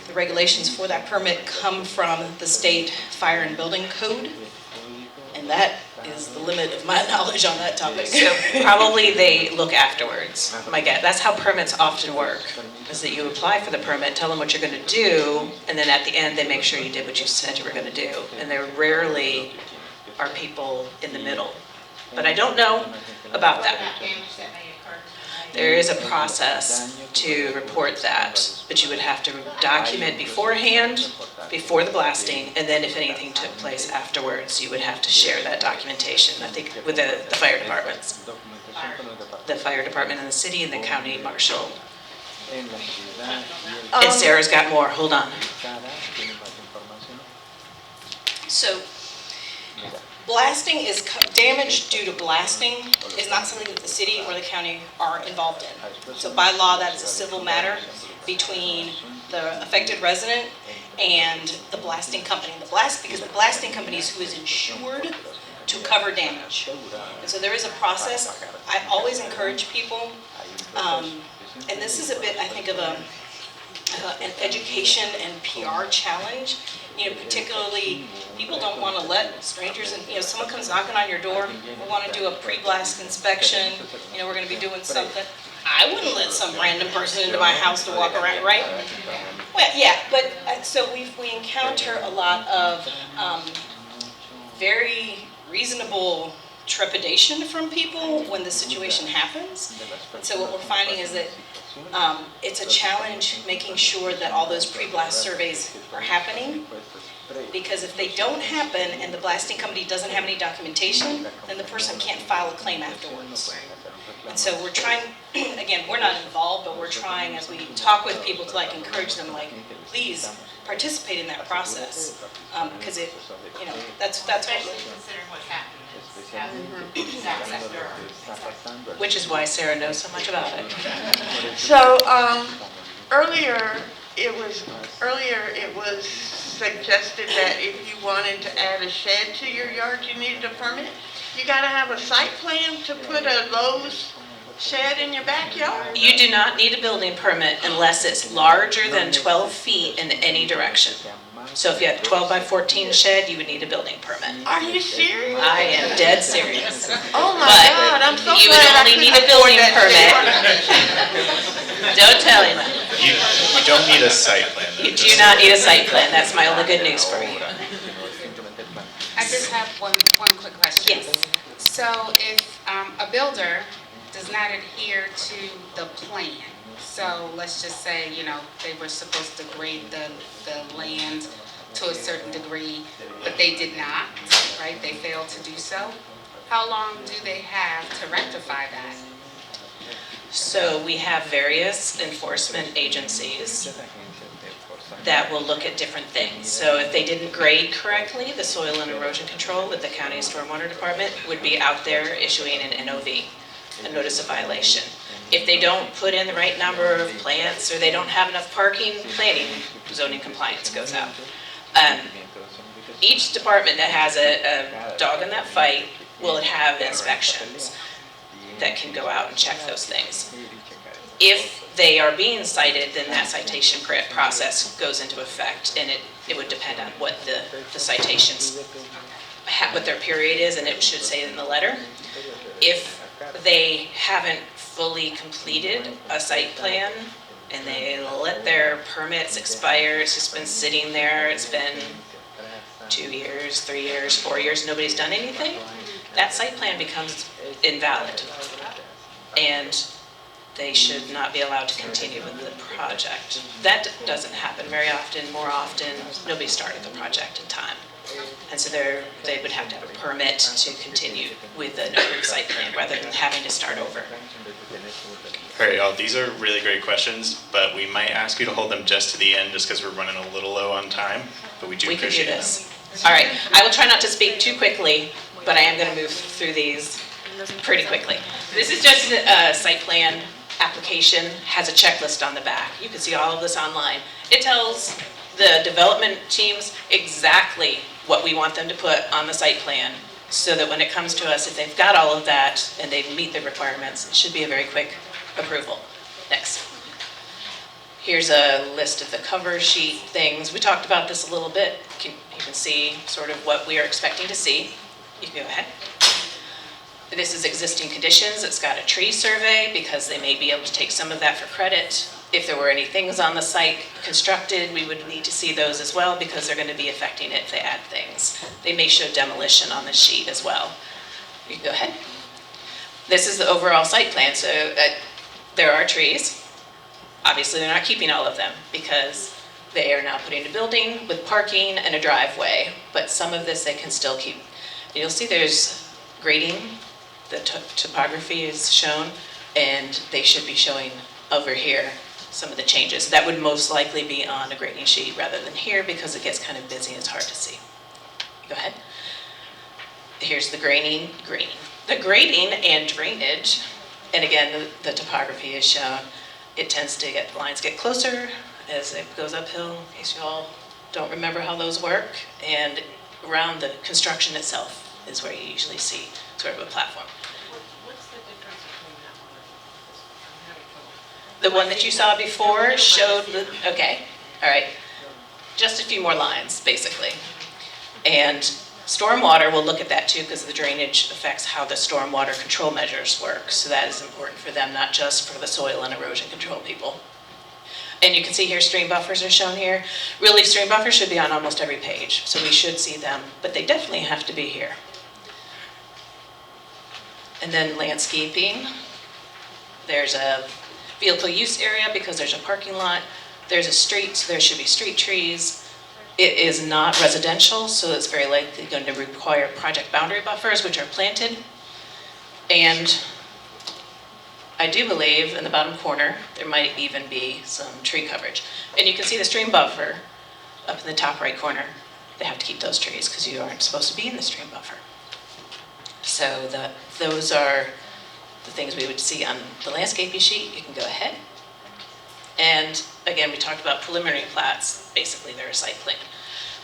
The regulations for that permit come from the state fire and building code. And that is the limit of my knowledge on that topic. So probably they look afterwards. My guess. That's how permits often work, is that you apply for the permit, tell them what you're going to do, and then at the end they make sure you did what you said you were going to do. And there rarely are people in the middle. But I don't know about that. There is a process to report that, but you would have to document beforehand, before the blasting, and then if anything took place afterwards, you would have to share that documentation, I think, with the fire departments. the fire department in the city and the county marshal. And Sarah's got more, hold on. So, blasting is, damage due to blasting is not something that the city or the county are involved in. So by law, that is a civil matter between the affected resident and the blasting company. Because the blasting company is who is insured to cover damage. And so there is a process. I always encourage people, and this is a bit, I think, of an education and PR challenge. You know, particularly, people don't want to let strangers in. You know, someone comes knocking on your door, we want to do a pre-blast inspection, you know, we're going to be doing something. I wouldn't let some random person into my house to walk around, right? Well, yeah, but so we encounter a lot of very reasonable trepidation from people when the situation happens. And so what we're finding is that it's a challenge making sure that all those pre-blast surveys are happening. Because if they don't happen and the blasting company doesn't have any documentation, then the person can't file a claim afterwards. And so we're trying, again, we're not involved, but we're trying as we talk with people to like encourage them, like, please participate in that process. Because it, you know, that's what Especially considering what's happening. which is why Sarah knows so much about it. So, earlier it was suggested that if you wanted to add a shed to your yard, you needed a permit. You gotta have a site plan to put a Lowe's shed in your backyard? You do not need a building permit unless it's larger than 12 feet in any direction. So if you had a 12 by 14 shed, you would need a building permit. Are you serious? I am dead serious. Oh my But God, I'm so you would glad I only need couldn't a building afford permit. that Don't tell him. You don't need a site plan. You do not need a site plan. That's my only good news for you. I just have one quick question. Yes. So if a builder does not adhere to the plan, so let's just say, you know, they were supposed to grade the land to a certain degree, but they did not, right? They failed to do so. How long do they have to rectify that? So we have various enforcement agencies that will look at different things. So if they didn't grade correctly, the soil and erosion control with the county stormwater department would be out there issuing an NOV, a notice of violation. If they don't put in the right number of plants or they don't have enough parking, planning, zoning compliance goes out. Each department that has a dog in that fight will have inspections that can go out and check those things. If they are being cited, then that citation process goes into effect, and it would depend on what the citations, what their period is, and it should say in the letter. If they haven't fully completed a site plan and they let their permits expire, it's just been sitting there, it's been 2 years, 3 years, 4 years, nobody's done anything, that site plan becomes invalid. And they should not be allowed to continue with the project. That doesn't happen very often. More often, nobody started the project in time. And so they would have to have a permit to continue with an approved site plan rather than having to start over. All right, y'all, these are really great questions, but we might ask you to hold them just to the end just because we're running a little low on time, but we do appreciate them. All right, I will try not to speak too quickly, but I am going to move through these pretty quickly. This is just a site plan application, has a checklist on the back. You can see all of this online. It tells the development teams exactly what we want them to put on the site plan so that when it comes to us, if they've got all of that and they meet the requirements, it should be a very quick approval. Next. Here's a list of the cover sheet things. We talked about this a little bit. You can see sort of what we are expecting to see. You can go ahead. This is existing conditions. It's got a tree survey because they may be able to take some of that for credit. If there were any things on the site constructed, we would need to see those as well because they're going to be affecting it if they add things. They may show demolition on the sheet as well. You can go ahead. This is the overall site plan. So there are trees. Obviously, they're not keeping all of them because they are now putting a building with parking and a driveway. But some of this they can still keep. You'll see there's grading the topography is shown, and they should be showing over here some of the changes. That would most likely be on a grading sheet rather than here because it gets kind of busy and it's hard to see. Go ahead. Here's the grading and drainage. And again, the topography is shown. It tends to get, lines get closer as it goes uphill, in case you all don't remember how those work. And around the construction itself is where you usually see sort of a platform. What's the difference between that one and this one? I'm having trouble. The one that you saw before showed the, okay, all right. Just a few more lines, basically. And stormwater, we'll look at that too, because the drainage affects how the stormwater control measures work. So that is important for them, not just for the soil and erosion control people. And you can see here stream buffers are shown here. Really, stream buffers should be on almost every page, so we should see them, but they definitely have to be here. And then landscaping. There's a vehicle use area because there's a parking lot. There's a street, so there should be street trees. It is not residential, so it's very likely going to require project boundary buffers, which are planted. And I do believe in the bottom corner, there might even be some tree coverage. And you can see the stream buffer up in the top right corner. They have to keep those trees because you aren't supposed to be in the stream buffer. So those are the things we would see on the landscaping sheet. You can go ahead. And again, we talked about preliminary plats. Basically, they're a site plan.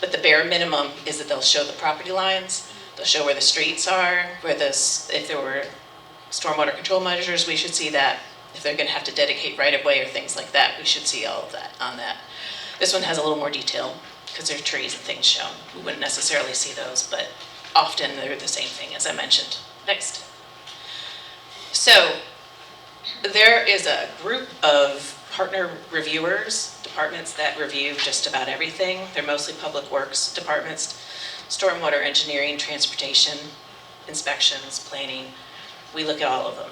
But the bare minimum is that they'll show the property lines. They'll show where the streets are, if there were stormwater control measures, we should see that. If they're going to have to dedicate right-of-way or things like that, we should see all of that on that. This one has a little more detail because there are trees and things shown. We wouldn't necessarily see those, but often they're the same thing, as I mentioned. Next. So there is a group of partner reviewers, departments that review just about everything. They're mostly public works departments, stormwater engineering, transportation, inspections, planning. We look at all of them,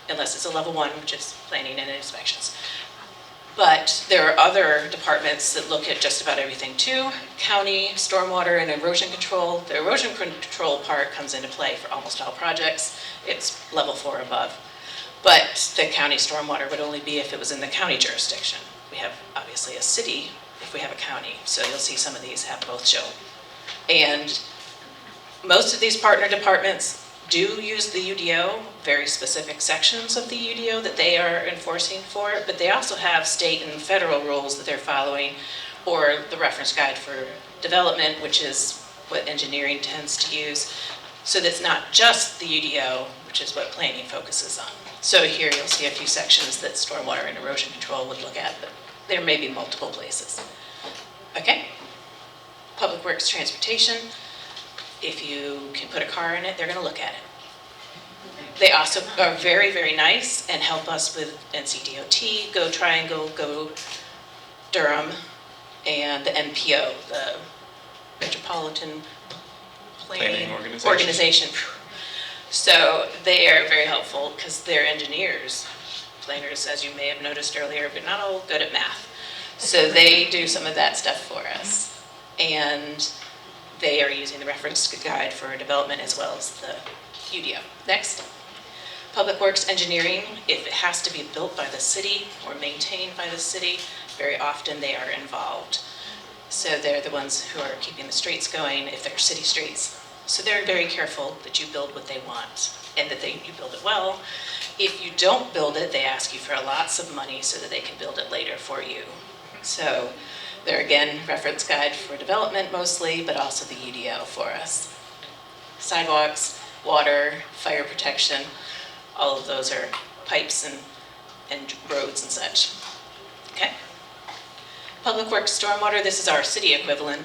unless it's a level 1, which is planning and inspections. But there are other departments that look at just about everything too. County, stormwater, and erosion control. The erosion control part comes into play for almost all projects. It's level 4 above. But the county stormwater would only be if it was in the county jurisdiction. We have obviously a city if we have a county. So you'll see some of these have both show. And most of these partner departments do use the UDO, very specific sections of the UDO that they are enforcing for it, but they also have state and federal rules that they're following, or the reference guide for development, which is what engineering tends to use. So that's not just the UDO, which is what planning focuses on. So here you'll see a few sections that stormwater and erosion control would look at, but there may be multiple places. Okay, public works transportation. If you can put a car in it, they're going to look at it. They also are very, very nice and help us with NCDOT, Go Triangle, Go Durham, and the MPO, the Metropolitan Planning Organization. So they are very helpful because they're engineers. Planners, as you may have noticed earlier, but not all good at math. So they do some of that stuff for us. And they are using the reference guide for development as well as the UDO. Next. Public Works Engineering, if it has to be built by the city or maintained by the city, very often they are involved. So they're the ones who are keeping the streets going if they're city streets. So they're very careful that you build what they want and that you build it well. If you don't build it, they ask you for lots of money so that they can build it later for you. So they're, again, reference guide for development mostly, but also the UDO for us. Sidewalks, water, fire protection, all of those are pipes and roads and such. Okay. Public Works Stormwater, this is our city equivalent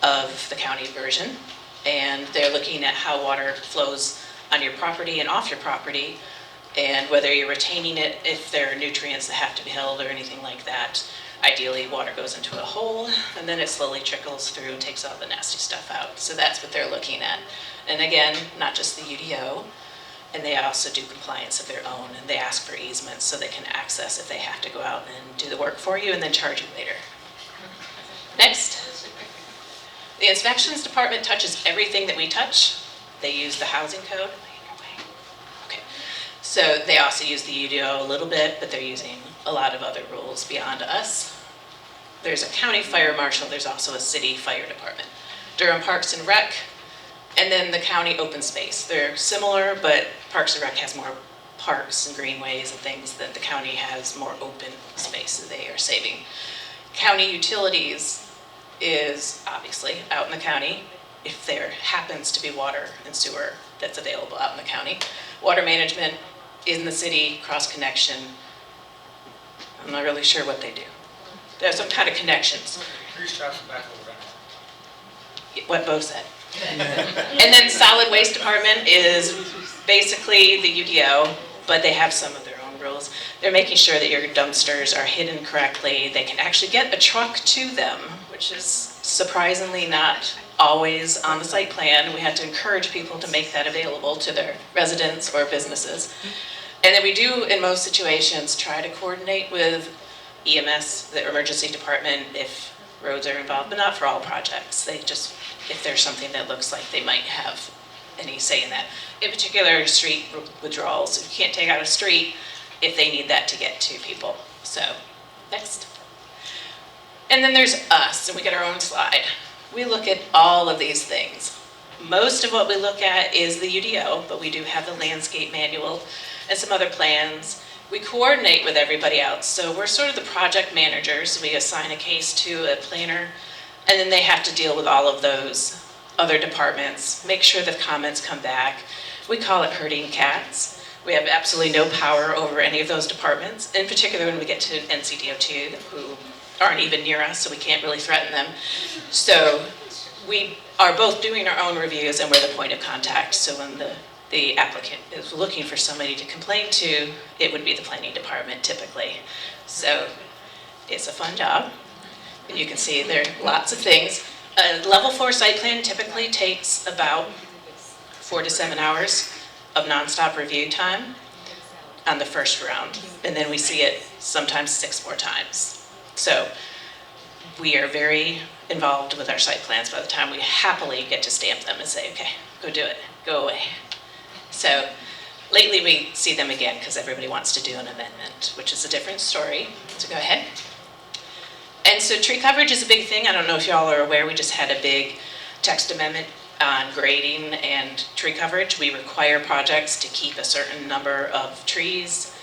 of the county version. And they're looking at how water flows on your property and off your property, and whether you're retaining it, if there are nutrients that have to be held or anything like that. Ideally, water goes into a hole, and then it slowly trickles through and takes all the nasty stuff out. So that's what they're looking at. And again, not just the UDO, and they also do compliance of their own, and they ask for easements so they can access if they have to go out and do the work for you and then charge you later. Next. The inspections department touches everything that we touch. They use the housing code. So they also use the UDO a little bit, but they're using a lot of other rules beyond us. There's a county fire marshal, there's also a city fire department. Durham Parks and Rec, and then the county open space. They're similar, but Parks and Rec has more parks and greenways and things that the county has more open space that they are saving. County utilities is obviously out in the county if there happens to be water and sewer that's available out in the county. Water management in the city, cross connection. I'm not really sure what they do. There's some kind of connections. Increase traffic back over back. What Bo said. And then solid waste department is basically the UDO, but they have some of their own rules. They're making sure that your dumpsters are hidden correctly. They can actually get a truck to them, which is surprisingly not always on the site plan. We had to encourage people to make that available to their residents or businesses. And then we do, in most situations, try to coordinate with EMS, the emergency department, if roads are involved, but not for all projects. They just, if there's something that looks like they might have any say in that. In particular, street withdrawals. You can't take out a street if they need that to get to people. So, next. And then there's us, and we get our own slide. We look at all of these things. Most of what we look at is the UDO, but we do have the landscape manual and some other plans. We coordinate with everybody else. So we're sort of the project managers. We assign a case to a planner, and then they have to deal with all of those other departments, make sure the comments come back. We call it herding cats. We have absolutely no power over any of those departments, in particular when we get to NCDOT, who aren't even near us, so we can't really threaten them. So we are both doing our own reviews, and we're the point of contact. So when the applicant is looking for somebody to complain to, it would be the planning department typically. So it's a fun job. And you can see there are lots of things. A level 4 site plan typically takes about 4 to 7 hours of nonstop review time on the first round. And then we see it sometimes 6 more times. So we are very involved with our site plans by the time we happily get to stamp them and say, okay, go do it, go away. So lately we see them again because everybody wants to do an amendment, which is a different story. So go ahead. And so tree coverage is a big thing. I don't know if y'all are aware, we just had a big text amendment on grading and tree coverage. We require projects to keep a certain number of trees.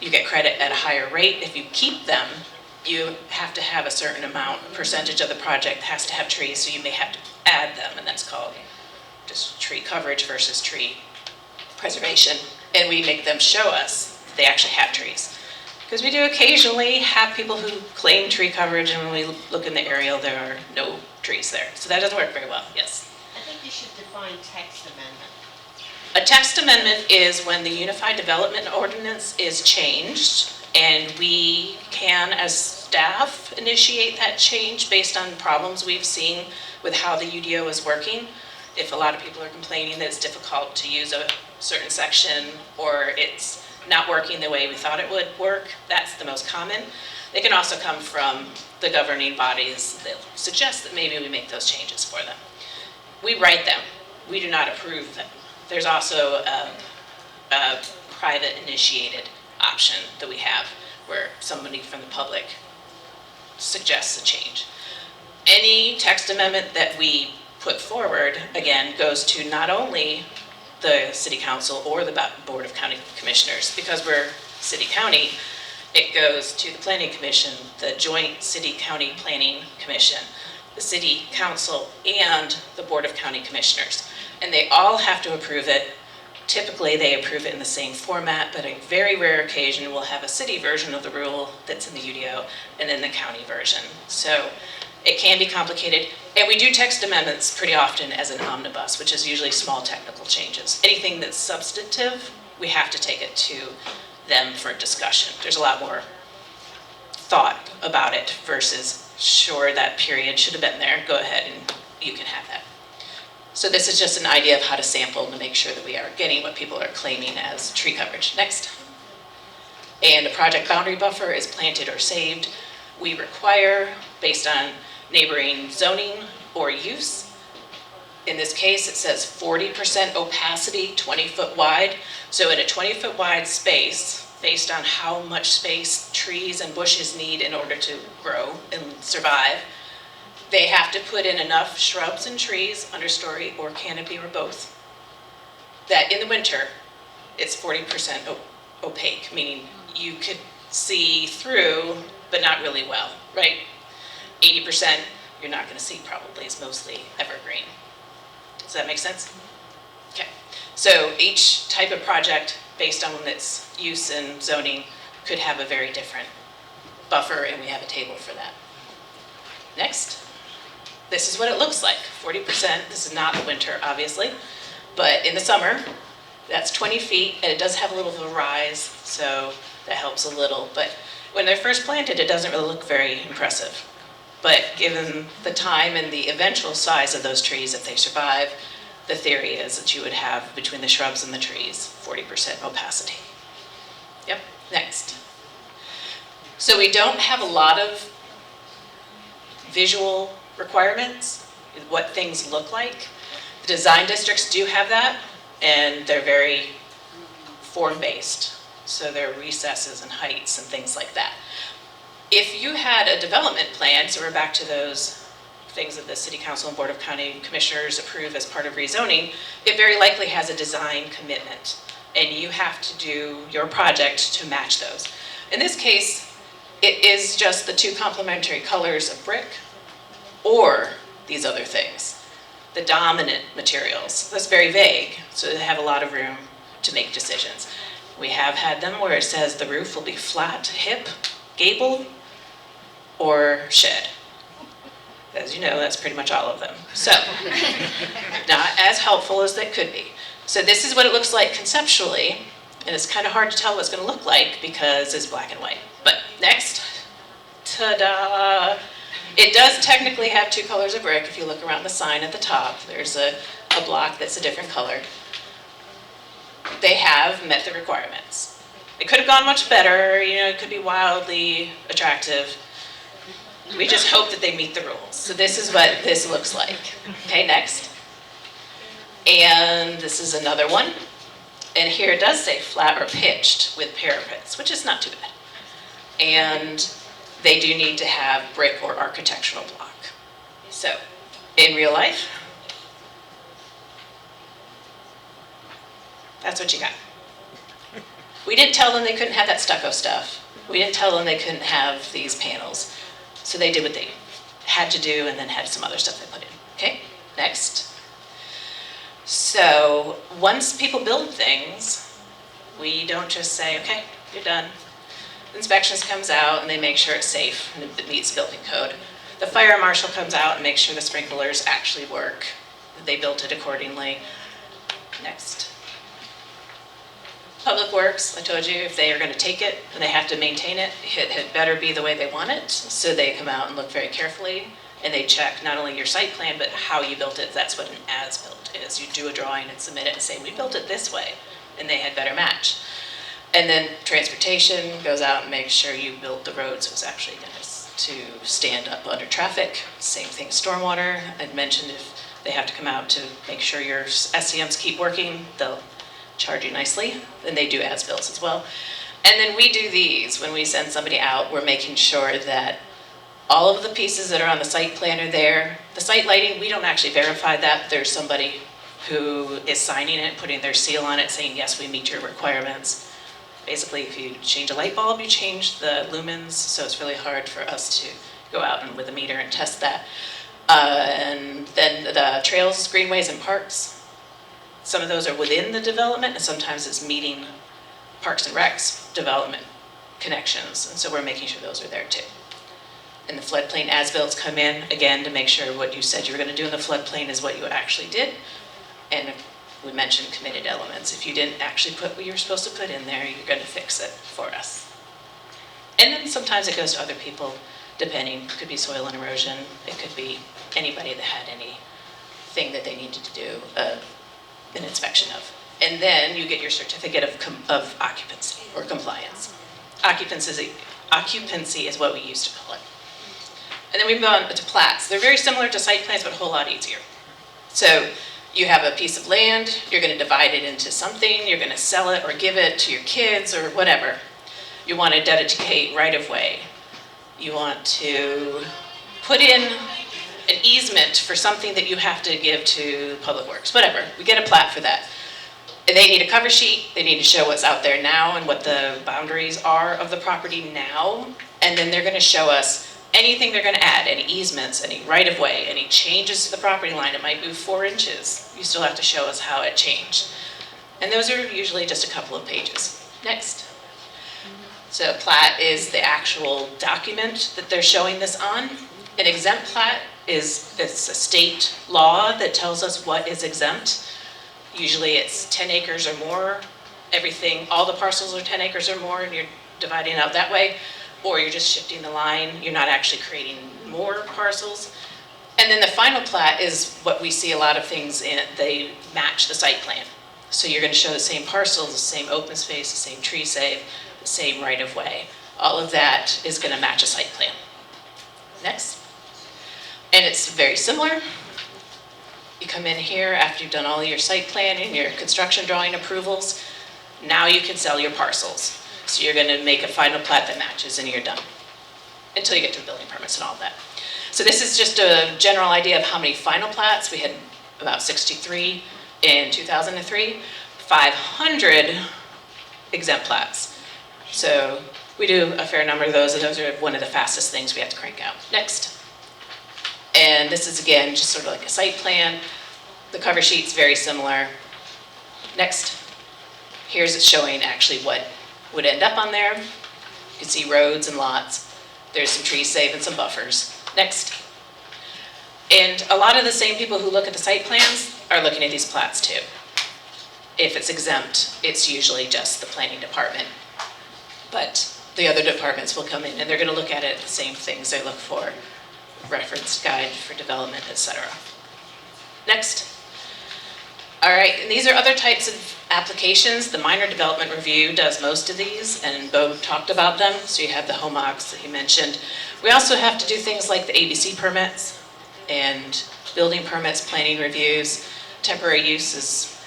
You get credit at a higher rate. If you keep them, you have to have a certain percentage of the project has to have trees, so you may have to add them, and that's called just tree coverage versus tree preservation. And we make them show us that they actually have trees. Because we do occasionally have people who claim tree coverage, and when we look in the aerial, there are no trees there. So that doesn't work very well, yes? I think you should define text amendment. A text amendment is when the Unified Development Ordinance is changed, and we can, as staff, initiate that change based on problems we've seen with how the UDO is working. If a lot of people are complaining that it's difficult to use a certain section, or it's not working the way we thought it would work, that's the most common. They can also come from the governing bodies that suggest that maybe we make those changes for them. We write them, we do not approve them. There's also a private initiated option that we have where somebody from the public suggests a change. Any text amendment that we put forward, again, goes to not only the City Council or the Board of County Commissioners. Because we're city-county, it goes to the Planning Commission, the Joint City-County Planning Commission, the City Council, and the Board of County Commissioners. And they all have to approve it. Typically, they approve it in the same format, but a very rare occasion we'll have a city version of the rule that's in the UDO and then the county version. So it can be complicated. And we do text amendments pretty often as an omnibus, which is usually small technical changes. Anything that's substantive, we have to take it to them for discussion. There's a lot more thought about it versus, sure, that period should have been there, go ahead and you can have that. So this is just an idea of how to sample to make sure that we are getting what people are claiming as tree coverage. Next. And a project boundary buffer is planted or saved. We require, based on neighboring zoning or use, In this case, it says 40% opacity, 20-foot wide. So in a 20-foot wide space, based on how much space trees and bushes need in order to grow and survive, they have to put in enough shrubs and trees, understory or canopy or both, that in the winter, it's 40% opaque, meaning you could see through, but not really well, right? 80% you're not gonna see probably, it's mostly evergreen. Does that make sense? Okay, so each type of project based on its use and zoning could have a very different buffer, and we have a table for that. Next, this is what it looks like, 40%, this is not the winter, obviously, but in the summer, that's 20 feet, and it does have a little bit of a rise, so that helps a little, but when they're first planted, it doesn't really look very impressive. But given the time and the eventual size of those trees, if they survive, the theory is that you would have between the shrubs and the trees, 40% opacity. Yep, next. So we don't have a lot of visual requirements, what things look like. The design districts do have that, and they're very form-based. So there are recesses and heights and things like that. If you had a development plan, so we're back to those things that the City Council and Board of County Commissioners approve as part of rezoning, it very likely has a design commitment, and you have to do your project to match those. In this case, it is just the two complementary colors of brick or these other things, the dominant materials. That's very vague, so they have a lot of room to make decisions. We have had them where it says the roof will be flat, hip, gable, or shed. As you know, that's pretty much all of them. So, not as helpful as they could be. So this is what it looks like conceptually, and it's kind of hard to tell what it's going to look like because it's black and white. But next, ta-da! It does technically have two colors of brick. If you look around the sign at the top, there's a block that's a different color. They have met the requirements. It could have gone much better, you know, it could be wildly attractive. We just hope that they meet the rules. So this is what this looks like. Okay, next. And this is another one. And here it does say flat or pitched with parapets, which is not too bad. And they do need to have brick or architectural block. So, in real life, that's what you got. We didn't tell them they couldn't have that stucco stuff. We didn't tell them they couldn't have these panels. So they did what they had to do and then had some other stuff they put in. Okay, next. So once people build things, we don't just say, okay, you're done. Inspections comes out and they make sure it's safe and it meets building code. The fire marshal comes out and makes sure the sprinklers actually work, that they built it accordingly. Next. Public Works, I told you, if they are going to take it and they have to maintain it, it had better be the way they want it. So they come out and look very carefully and they check not only your site plan, but how you built it. That's what an as-built is. You do a drawing and submit it and say, we built it this way, and they had better match. And then transportation goes out and makes sure you built the road so it's actually going to stand up under traffic. Same thing, stormwater. I'd mentioned if they have to come out to make sure your SCMs keep working, they'll charge you nicely, and they do as-bills as well. And then we do these. When we send somebody out, we're making sure that all of the pieces that are on the site plan are there. The site lighting, we don't actually verify that. There's somebody who is signing it, putting their seal on it, saying, yes, we meet your requirements. Basically, if you change a light bulb, you change the lumens, so it's really hard for us to go out and with a meter and test that. And then the trails, greenways, and parks. Some of those are within the development, and sometimes it's meeting Parks and Recs development connections, and so we're making sure those are there too. And the floodplain as-bills come in, again, to make sure what you said you were going to do in the floodplain is what you actually did. And we mentioned committed elements. If you didn't actually put what you were supposed to put in there, you're going to fix it for us. And then sometimes it goes to other people, depending. It could be soil and erosion. It could be anybody that had anything that they needed to do an inspection of. And then you get your certificate of occupancy or compliance. Occupancy is what we used to call it. And then we move on to plats. They're very similar to site plans, but a whole lot easier. So you have a piece of land, you're going to divide it into something, you're going to sell it or give it to your kids or whatever. You want to dedicate right-of-way. You want to put in an easement for something that you have to give to Public Works, whatever. We get a plat for that. And they need a cover sheet, they need to show what's out there now and what the boundaries are of the property now. And then they're going to show us anything they're going to add, any easements, any right-of-way, any changes to the property line. It might move 4 inches. You still have to show us how it changed. And those are usually just a couple of pages. Next. So plat is the actual document that they're showing this on. An exempt plat it's a state law that tells us what is exempt. Usually it's 10 acres or more. Everything, all the parcels are 10 acres or more, and you're dividing out that way. Or you're just shifting the line, you're not actually creating more parcels. And then the final plat is what we see a lot of things in, they match the site plan. So you're going to show the same parcels, the same open space, the same tree save, the same right of way. All of that is going to match a site plan. Next. And it's very similar. You come in here after you've done all your site plan and your construction drawing approvals. Now you can sell your parcels. So you're going to make a final plat that matches and you're done. Until you get to the building permits and all that. So this is just a general idea of how many final plats. We had about 63 in 2003, 500 exempt plats. So we do a fair number of those, and those are one of the fastest things we have to crank out. Next. And this is again just sort of like a site plan. The cover sheet's very similar. Next. Here's it showing actually what would end up on there. You can see roads and lots. There's some trees saved and some buffers. Next. And a lot of the same people who look at the site plans are looking at these plats too. If it's exempt, it's usually just the planning department. But the other departments will come in and they're going to look at it, the same things they look for. Reference guide for development, etc. Next. All right, and these are other types of applications. The minor development review does most of these, and Bo talked about them. So you have the home ocs that he mentioned. We also have to do things like the ABC permits and building permits, planning reviews. Temporary use is,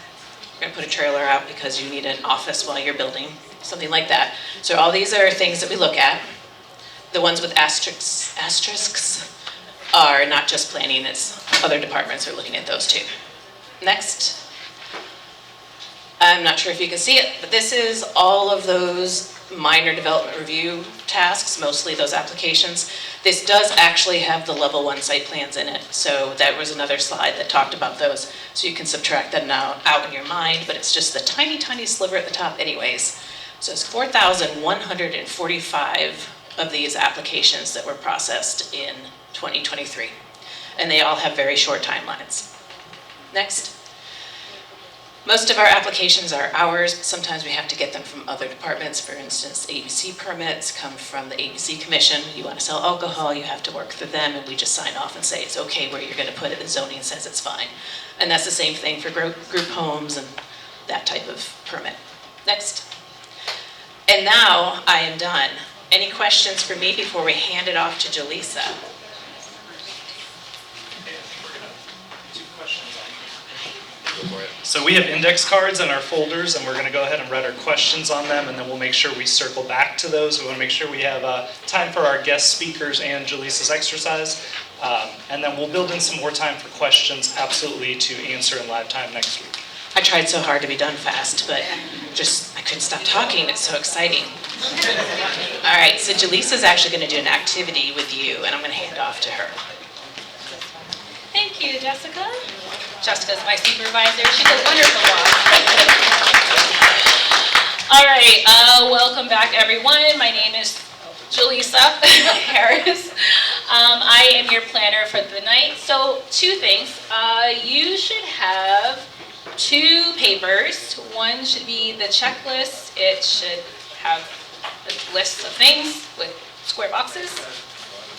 you're gonna put a trailer out because you need an office while you're building, something like that. So all these are things that we look at. The ones with asterisks are not just planning, it's other departments are looking at those too. Next. I'm not sure if you can see it, but this is all of those minor development review tasks, mostly those applications. This does actually have the level 1 site plans in it, so that was another slide that talked about those, so you can subtract that now out in your mind, but it's just the tiny, tiny sliver at the top anyways. So it's 4,145 of these applications that were processed in 2023, and they all have very short timelines. Next. Most of our applications are ours, but sometimes we have to get them from other departments. For instance, ABC permits come from the ABC Commission. You want to sell alcohol, you have to work through them, and we just sign off and say it's okay where you're going to put it. The zoning says it's fine. And that's the same thing for group homes and that type of permit. Next. And now I am done. Any questions for me before we hand it off to Jaleesa? So we have index cards in our folders, and we're going to go ahead and write our questions on them, and then we'll make sure we circle back to those. We want to make sure we have time for our guest speakers and Jaleesa's exercise, and then we'll build in some more time for questions, absolutely, to answer in live time next week. I tried so hard to be done fast, but I couldn't stop talking. It's so exciting. All right, so Jaleesa's actually going to do an activity with you, and I'm going to hand off to her. Thank you, Jessica. Jessica's my supervisor. She does wonderful work. All right, welcome back, everyone. My name is Jaleesa Harris. I am your planner for the night. So 2 things. You should have 2 papers. One should be the checklist. It should have a list of things with square boxes.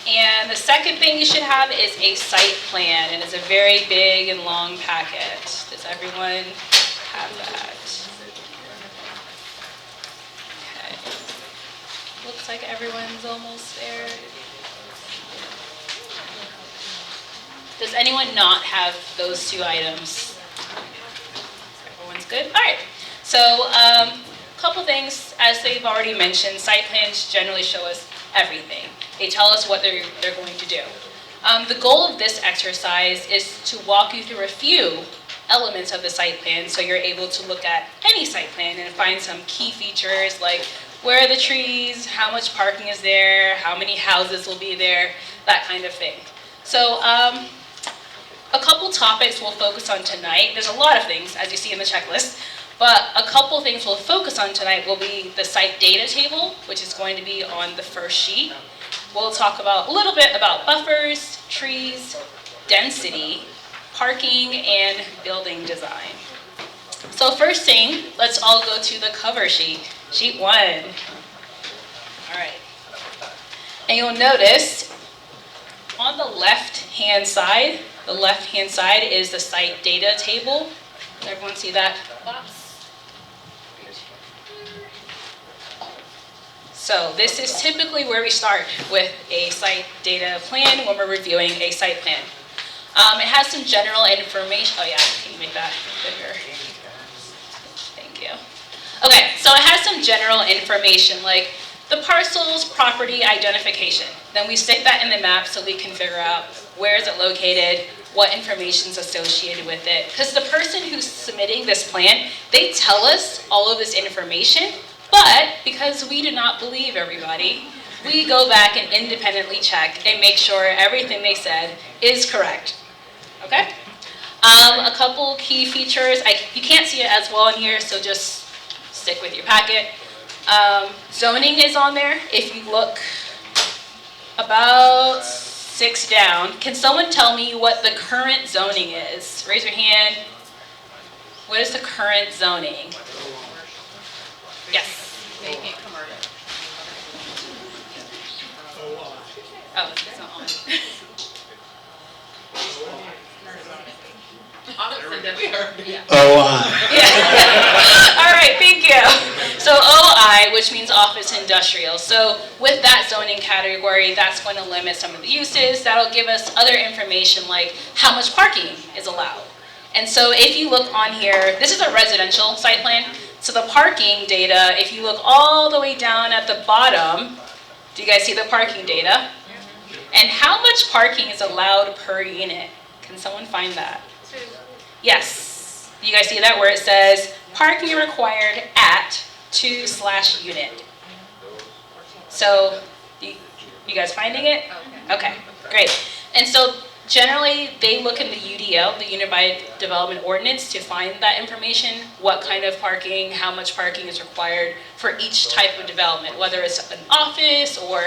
And the second thing you should have is a site plan, and it's a very big and long packet. Does everyone have that? Okay. Looks like everyone's almost there. Does anyone not have those two items? Everyone's good? All right. So a couple things, as they've already mentioned, site plans generally show us everything. They tell us what they're going to do. The goal of this exercise is to walk you through a few elements of the site plan so you're able to look at any site plan and find some key features like where are the trees, how much parking is there, how many houses will be there, that kind of thing. So a couple topics we'll focus on tonight. There's a lot of things, as you see in the checklist, but a couple things we'll focus on tonight will be the site data table, which is going to be on the first sheet. We'll talk about a little bit about buffers, trees, density, parking, and building design. So first thing, let's all go to the cover sheet, sheet 1. All right. And you'll notice on the left-hand side is the site data table. Does everyone see that box? So this is typically where we start with a site data plan when we're reviewing a site plan. It has some general information. Oh yeah, can you make that bigger? Thank you. Okay, so it has some general information like the parcel's property identification. Then we stick that in the map so we can figure out where is it located, what information is associated with it. Because the person who's submitting this plan, they tell us all of this information, but because we do not believe everybody, we go back and independently check and make sure everything they said is correct. Okay? A couple key features. You can't see it as well in here, so just stick with your packet. Zoning is on there. If you look about 6 down, can someone tell me what the current zoning is? Raise your hand. What is the current zoning? Yes. Oh, it's not on. OI. All right, thank you. So OI, which means office industrial. So with that zoning category, that's going to limit some of the uses. That'll give us other information like how much parking is allowed. And so if you look on here, this is a residential site plan. So the parking data, if you look all the way down at the bottom, do you guys see the parking data? And how much parking is allowed per unit? Can someone find that? 2. Yes. You guys see that where it says parking required at 2/unit. So, you guys finding it? Okay, great. And so generally they look in the UDO, the Unified Development Ordinance, to find that information, what kind of parking, how much parking is required for each type of development, whether it's an office or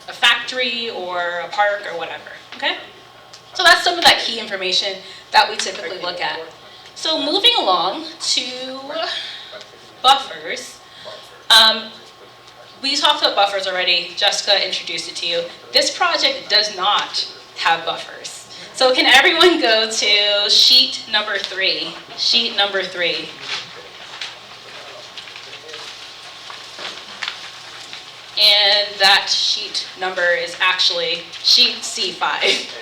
a factory or a park or whatever, okay? So that's some of that key information that we typically look at. So moving along to buffers. We talked about buffers already. Jessica introduced it to you. This project does not have buffers. So can everyone go to sheet number 3? Sheet number 3. And that sheet number is actually sheet C5.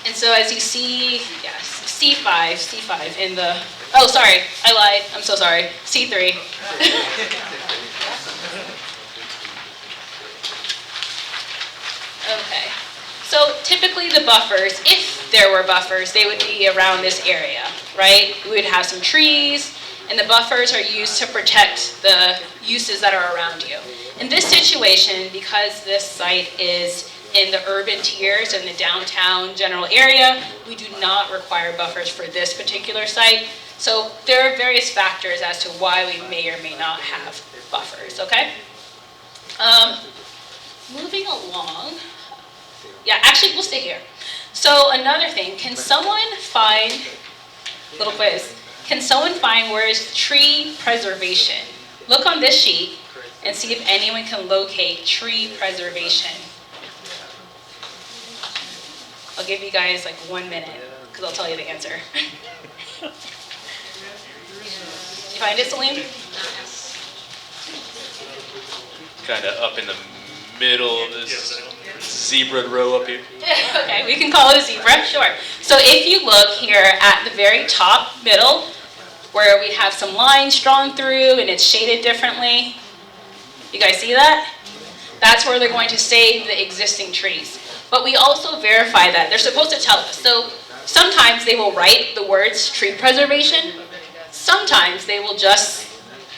And so as you see, yes, C5 in the, oh sorry, I lied, I'm so sorry, C3. Okay, so typically the buffers, if there were buffers, they would be around this area, right? We would have some trees, and the buffers are used to protect the uses that are around you. In this situation, because this site is in the urban tiers in the downtown general area, we do not require buffers for this particular site. So there are various factors as to why we may or may not have buffers, okay? Moving along, yeah, actually we'll stay here. So another thing, can someone find, little quiz, can someone find where is tree preservation? Look on this sheet and see if anyone can locate tree preservation. I'll give you guys like 1 minute, because I'll tell you the answer. Did you find it, Celine? kind of up in the middle of this zebra row up here. Okay, we can call it a zebra, sure. So if you look here at the very top middle, where we have some lines drawn through and it's shaded differently, you guys see that? That's where they're going to save the existing trees. But we also verify that. They're supposed to tell us. So sometimes they will write the words tree preservation. Sometimes they will just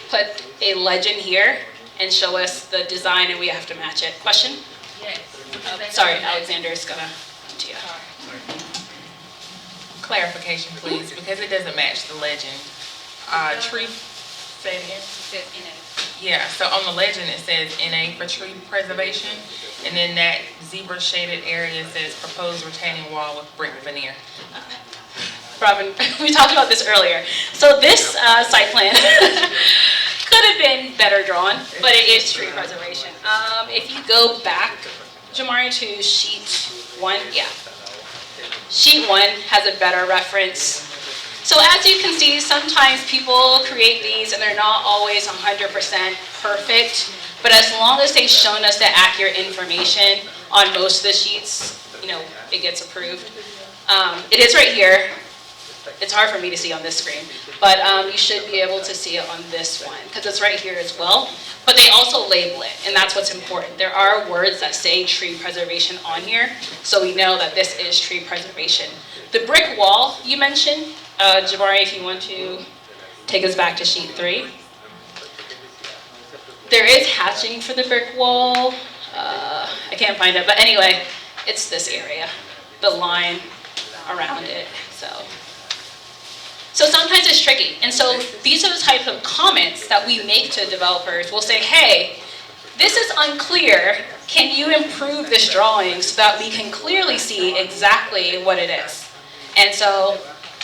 put a legend here and show us the design and we have to match it. Question? Yes. Sorry, Alexander is gonna come to you. Clarification, please, because it doesn't match the legend. Tree, say it again. Yeah, so on the legend it says NA for tree preservation, and then that zebra shaded area says proposed retaining wall with brick veneer. Robin, we talked about this earlier. So this site plan could have been better drawn, but it is tree preservation. If you go back, Jamari, to sheet 1, yeah. Sheet 1 has a better reference. So as you can see, sometimes people create these and they're not always 100% perfect, but as long as they've shown us the accurate information on most of the sheets, you know, it gets approved. It is right here. It's hard for me to see on this screen, but you should be able to see it on this one because it's right here as well. But they also label it, and that's what's important. There are words that say tree preservation on here, so we know that this is tree preservation. The brick wall you mentioned, Jabari, if you want to take us back to sheet 3. There is hatching for the brick wall. I can't find it, but anyway, it's this area, the line around it. So sometimes it's tricky. And so these are the type of comments that we make to developers. We'll say, hey, this is unclear. Can you improve this drawing so that we can clearly see exactly what it is? And so,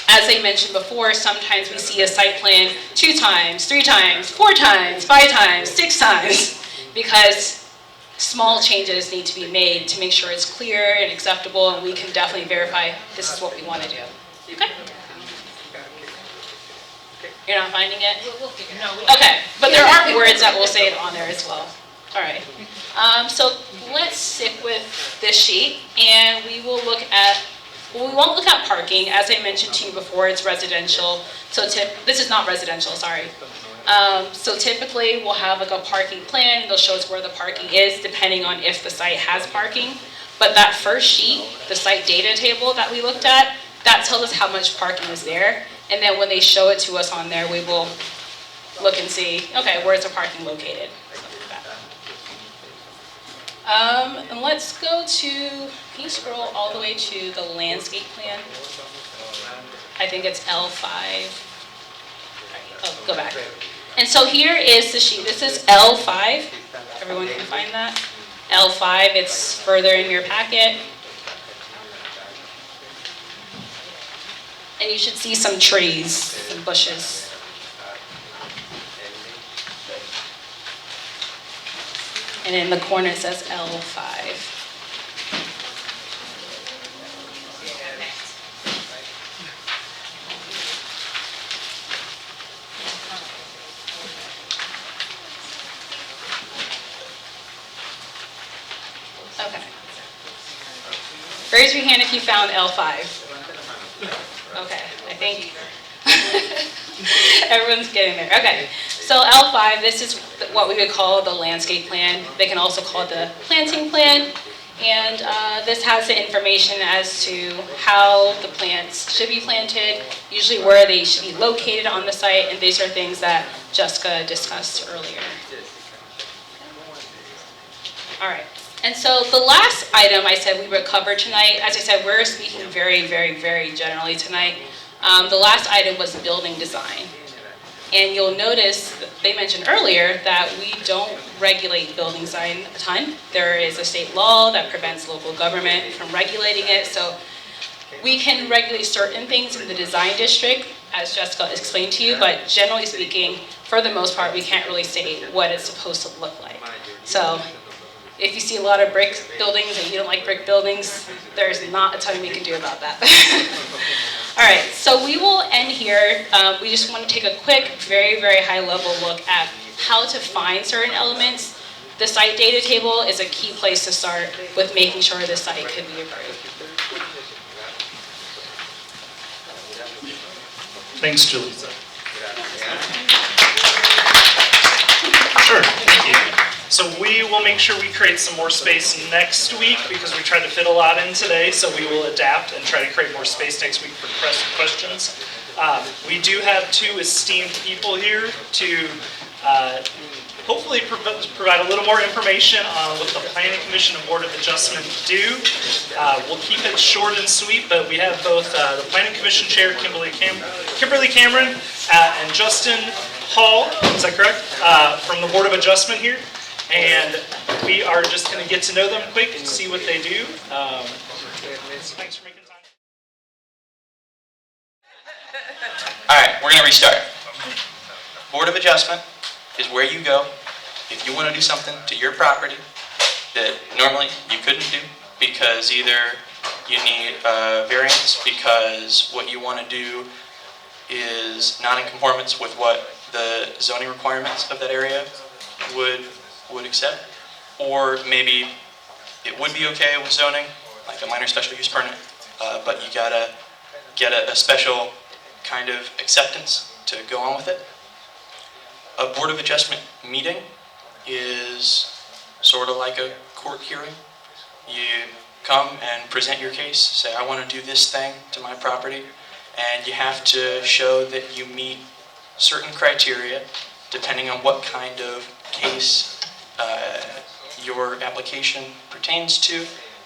as I mentioned before, sometimes we see a site plan 2 times, 3 times, 4 times, 5 times, 6 times, because small changes need to be made to make sure it's clear and acceptable, and we can definitely verify this is what we want to do. Okay? You're not finding it? Okay, but there are words that will say it on there as well. All right. So let's stick with this sheet, and we will look at, well, we won't look at parking. As I mentioned to you before, it's residential. So this is not residential, sorry. So typically we'll have like a parking plan. They'll show us where the parking is depending on if the site has parking. But that first sheet, the site data table that we looked at, that tells us how much parking is there. And then when they show it to us on there, we will look and see, okay, where's the parking located? And let's go to, can you scroll all the way to the landscape plan? I think it's L5. Oh, go back. And so here is the sheet. This is L5. Everyone can find that? L5, it's further in your packet. And you should see some trees, some bushes. And in the corner it says L5. Okay. Raise your hand if you found L5. Okay, I think everyone's getting there. Okay, so L5, this is what we would call the landscape plan. They can also call it the planting plan. And this has the information as to how the plants should be planted, usually where they should be located on the site, and these are things that Jessica discussed earlier. All right. And so the last item I said we would cover tonight, as I said, we're speaking very, very, very generally tonight. The last item was building design. And you'll notice, they mentioned earlier, that we don't regulate building design a ton. There is a state law that prevents local government from regulating it. So we can regulate certain things in the design district, as Jessica explained to you, but generally speaking, for the most part, we can't really say what it's supposed to look like. So if you see a lot of brick buildings and you don't like brick buildings, there's not a ton we can do about that. All right, so we will end here. We just want to take a quick, very, very high level look at how to find certain elements. the site data table is a key place to start with making sure the site could be approved. Thanks, Julie. Sure, thank you. So we will make sure we create some more space next week because we tried to fit a lot in today, so we will adapt and try to create more space next week for questions. We do have two esteemed people here to hopefully provide a little more information on what the Planning Commission and Board of Adjustment do. We'll keep it short and sweet, but we have both the Planning Commission Chair, Kimberly Cameron, and Justin Hall, is that correct? From the Board of Adjustment here. And we are just going to get to know them quick and see what they do. Thanks for making time. All right, we're going to restart. Board of Adjustment is where you go if you want to do something to your property that normally you couldn't do because either you need a variance because what you want to do is not in conformance with what the zoning requirements of that area would accept, or maybe it would be okay with zoning, like a minor special use permit, but you gotta get a special kind of acceptance to go on with it. A Board of Adjustment meeting is sort of like a court hearing. You come and present your case, say I want to do this thing to my property, and you have to show that you meet certain criteria depending on what kind of case your application pertains to,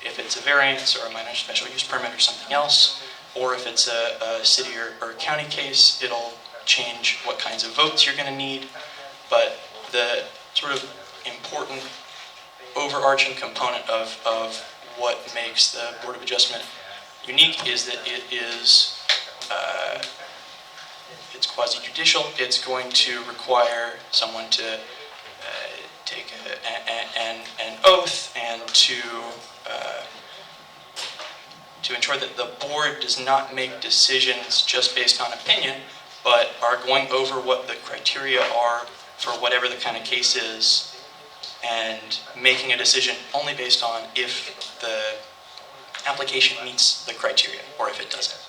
if it's a variance or a minor special use permit or something else, or if it's a city or county case, it'll change what kinds of votes you're going to need. But the sort of important overarching component of what makes the Board of Adjustment unique is that it is it's quasi-judicial. It's going to require someone to take an oath and to ensure that the board does not make decisions just based on opinion, but are going over what the criteria are for whatever the kind of case is, and making a decision only based on if the application meets the criteria or if it doesn't.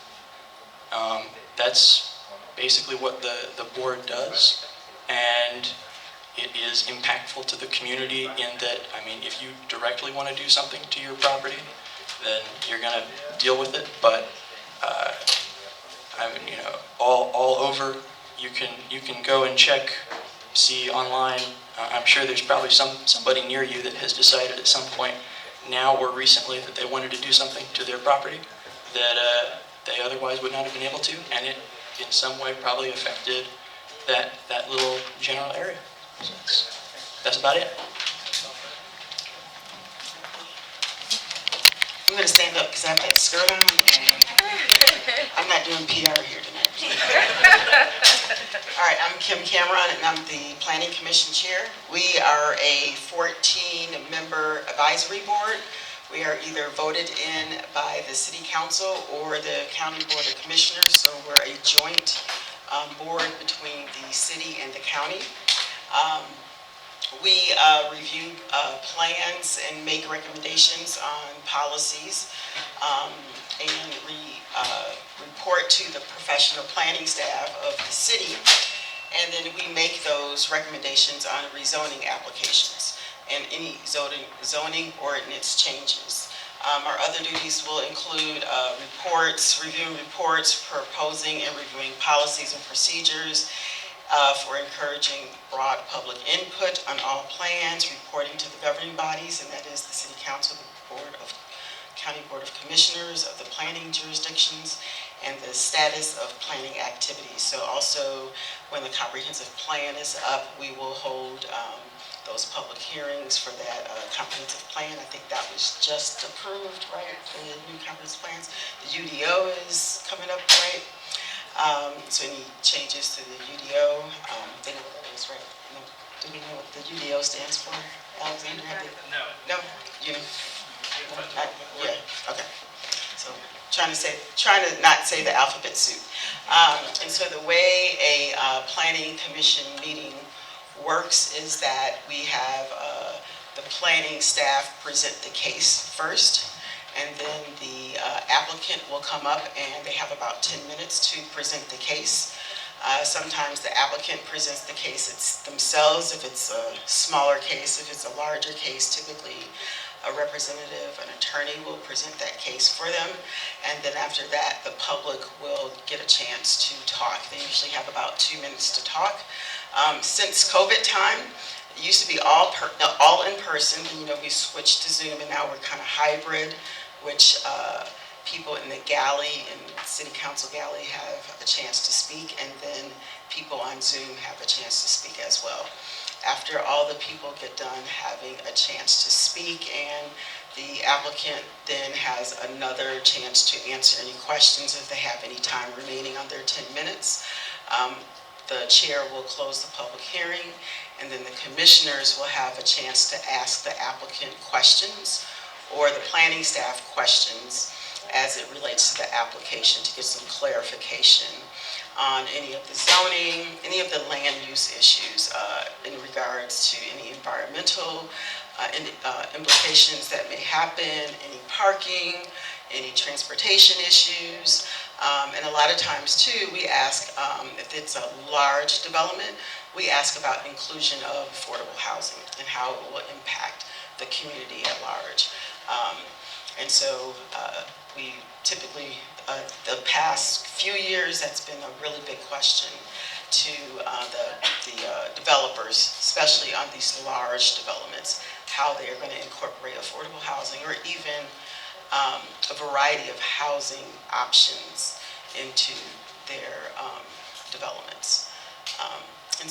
That's basically what the board does, and it is impactful to the community in that, I mean, if you directly want to do something to your property, then you're going to deal with it. But I mean, you know, all over, you can go and check, see online. I'm sure there's probably somebody near you that has decided at some point now or recently that they wanted to do something to their property that they otherwise would not have been able to, and it in some way probably affected that little general area. So that's about it. I'm going to stand up because I have that skirt on, and I'm not doing PR here tonight. All right, I'm Kim Cameron, and I'm the Planning Commission Chair. We are a 14-member advisory board. We are either voted in by the City Council or the County Board of Commissioners, so we're a joint board between the city and the county. We review plans and make recommendations on policies, and we report to the professional planning staff of the city, and then we make those recommendations on rezoning applications and any zoning ordinance changes. Our other duties will include reviewing reports, proposing and reviewing policies and procedures, for encouraging broad public input on all plans, reporting to the governing bodies, and that is the City Council, the County Board of Commissioners of the planning jurisdictions, and the status of planning activities. So also, when the comprehensive plan is up, we will hold those public hearings for that comprehensive plan. I think that was just approved, right, for the new comprehensive plans. The UDO is coming up, right? So any changes to the UDO, they know what that is, right? No. Do we know what the UDO stands for? Alexander? No? Yeah, okay. So trying to not say the alphabet soup. And so the way a planning commission meeting works is that we have the planning staff present the case first, and then the applicant will come up and they have about 10 minutes to present the case. Sometimes the applicant presents the case themselves if it's a smaller case. If it's a larger case, typically a representative, an attorney will present that case for them. And then after that, the public will get a chance to talk. They usually have about 2 minutes to talk. Since COVID time, it used to be all in person. You know, we switched to Zoom, and now we're kind of hybrid, which people in the galley and city council galley have a chance to speak, and then people on Zoom have a chance to speak as well. After all the people get done having a chance to speak, and the applicant then has another chance to answer any questions if they have any time remaining on their 10 minutes. The chair will close the public hearing, and then the commissioners will have a chance to ask the applicant questions or the planning staff questions as it relates to the application to get some clarification on any of the zoning, any of the land use issues in regards to any environmental implications that may happen, any parking, any transportation issues. And a lot of times too, we ask, if it's a large development, we ask about inclusion of affordable housing and how it will impact the community at large. And so we typically, the past few years, that's been a really big question to the developers, especially on these large developments, how they are going to incorporate affordable housing or even a variety of housing options into their developments. And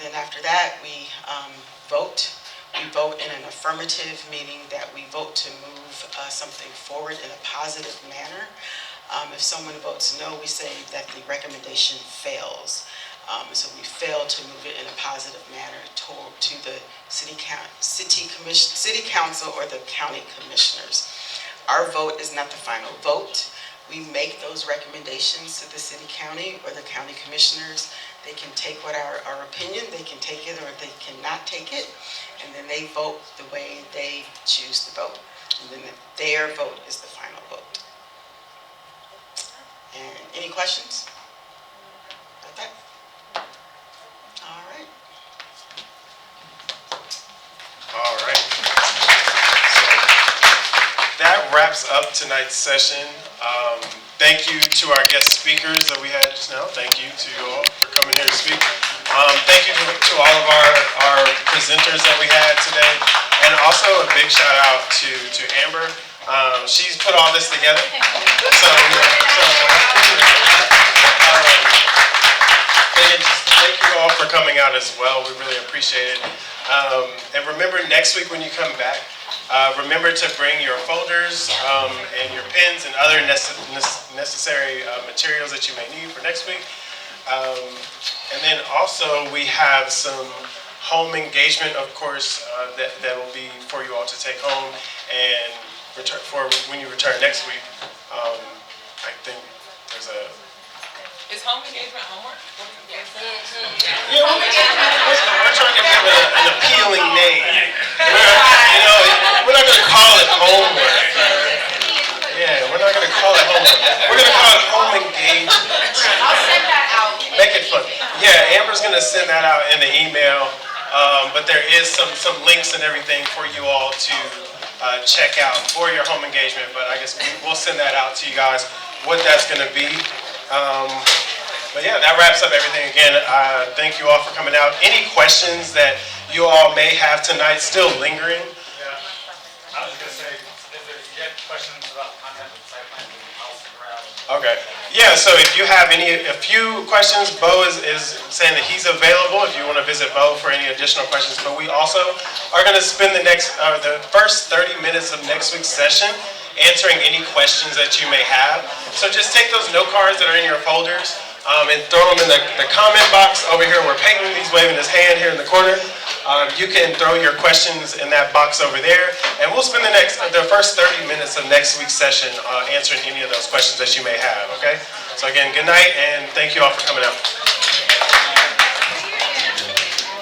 then after that, we vote. We vote in an affirmative, meaning that we vote to move something forward in a positive manner. If someone votes no, we say that the recommendation fails. So we fail to move it in a positive manner to the city council or the county commissioners. Our vote is not the final vote. We make those recommendations to the city county or the county commissioners. They can take what our opinion, they can take it or they cannot take it, and then they vote the way they choose to vote. And then their vote is the final vote. And any questions about that? All right. All right. So that wraps up tonight's session. Thank you to our guest speakers that we had just now. Thank you to you all for coming here to speak. Thank you to all of our presenters that we had today. And also a big shout out to Amber. She's put all this together. And just thank you all for coming out as well. We really appreciate it. And remember, next week when you come back, remember to bring your folders and your pens and other necessary materials that you may need for next week. And then also we have some home engagement, of course, that will be for you all to take home and return for when you return next week. I think there's a... Is home engagement homework? Yeah, we're trying to give it an appealing name. We're not going to call it homework. Yeah, we're not going to call it homework. We're going to call it home engagement. I'll send that out. Make it fun. Yeah, Amber's going to send that out in the email. But there is some links and everything for you all to check out for your home engagement. But I guess we'll send that out to you guys, what that's going to be. But yeah, that wraps up everything. Again, thank you all for coming out. Any questions that you all may have tonight still lingering? Yeah, I was going to say, if you get questions about the content of the site plan, I'll stick around. Okay. Yeah, so if you have a few questions, Bo is saying that he's available if you want to visit Bo for any additional questions. But we also are going to spend the first 30 minutes of next week's session answering any questions that you may have. So just take those note cards that are in your folders and throw them in the comment box over here where Peyton, he's waving his hand here in the corner. You can throw your questions in that box over there, and we'll spend the first 30 minutes of next week's session answering any of those questions that you may have, okay? So again, good night, and thank you all for coming out.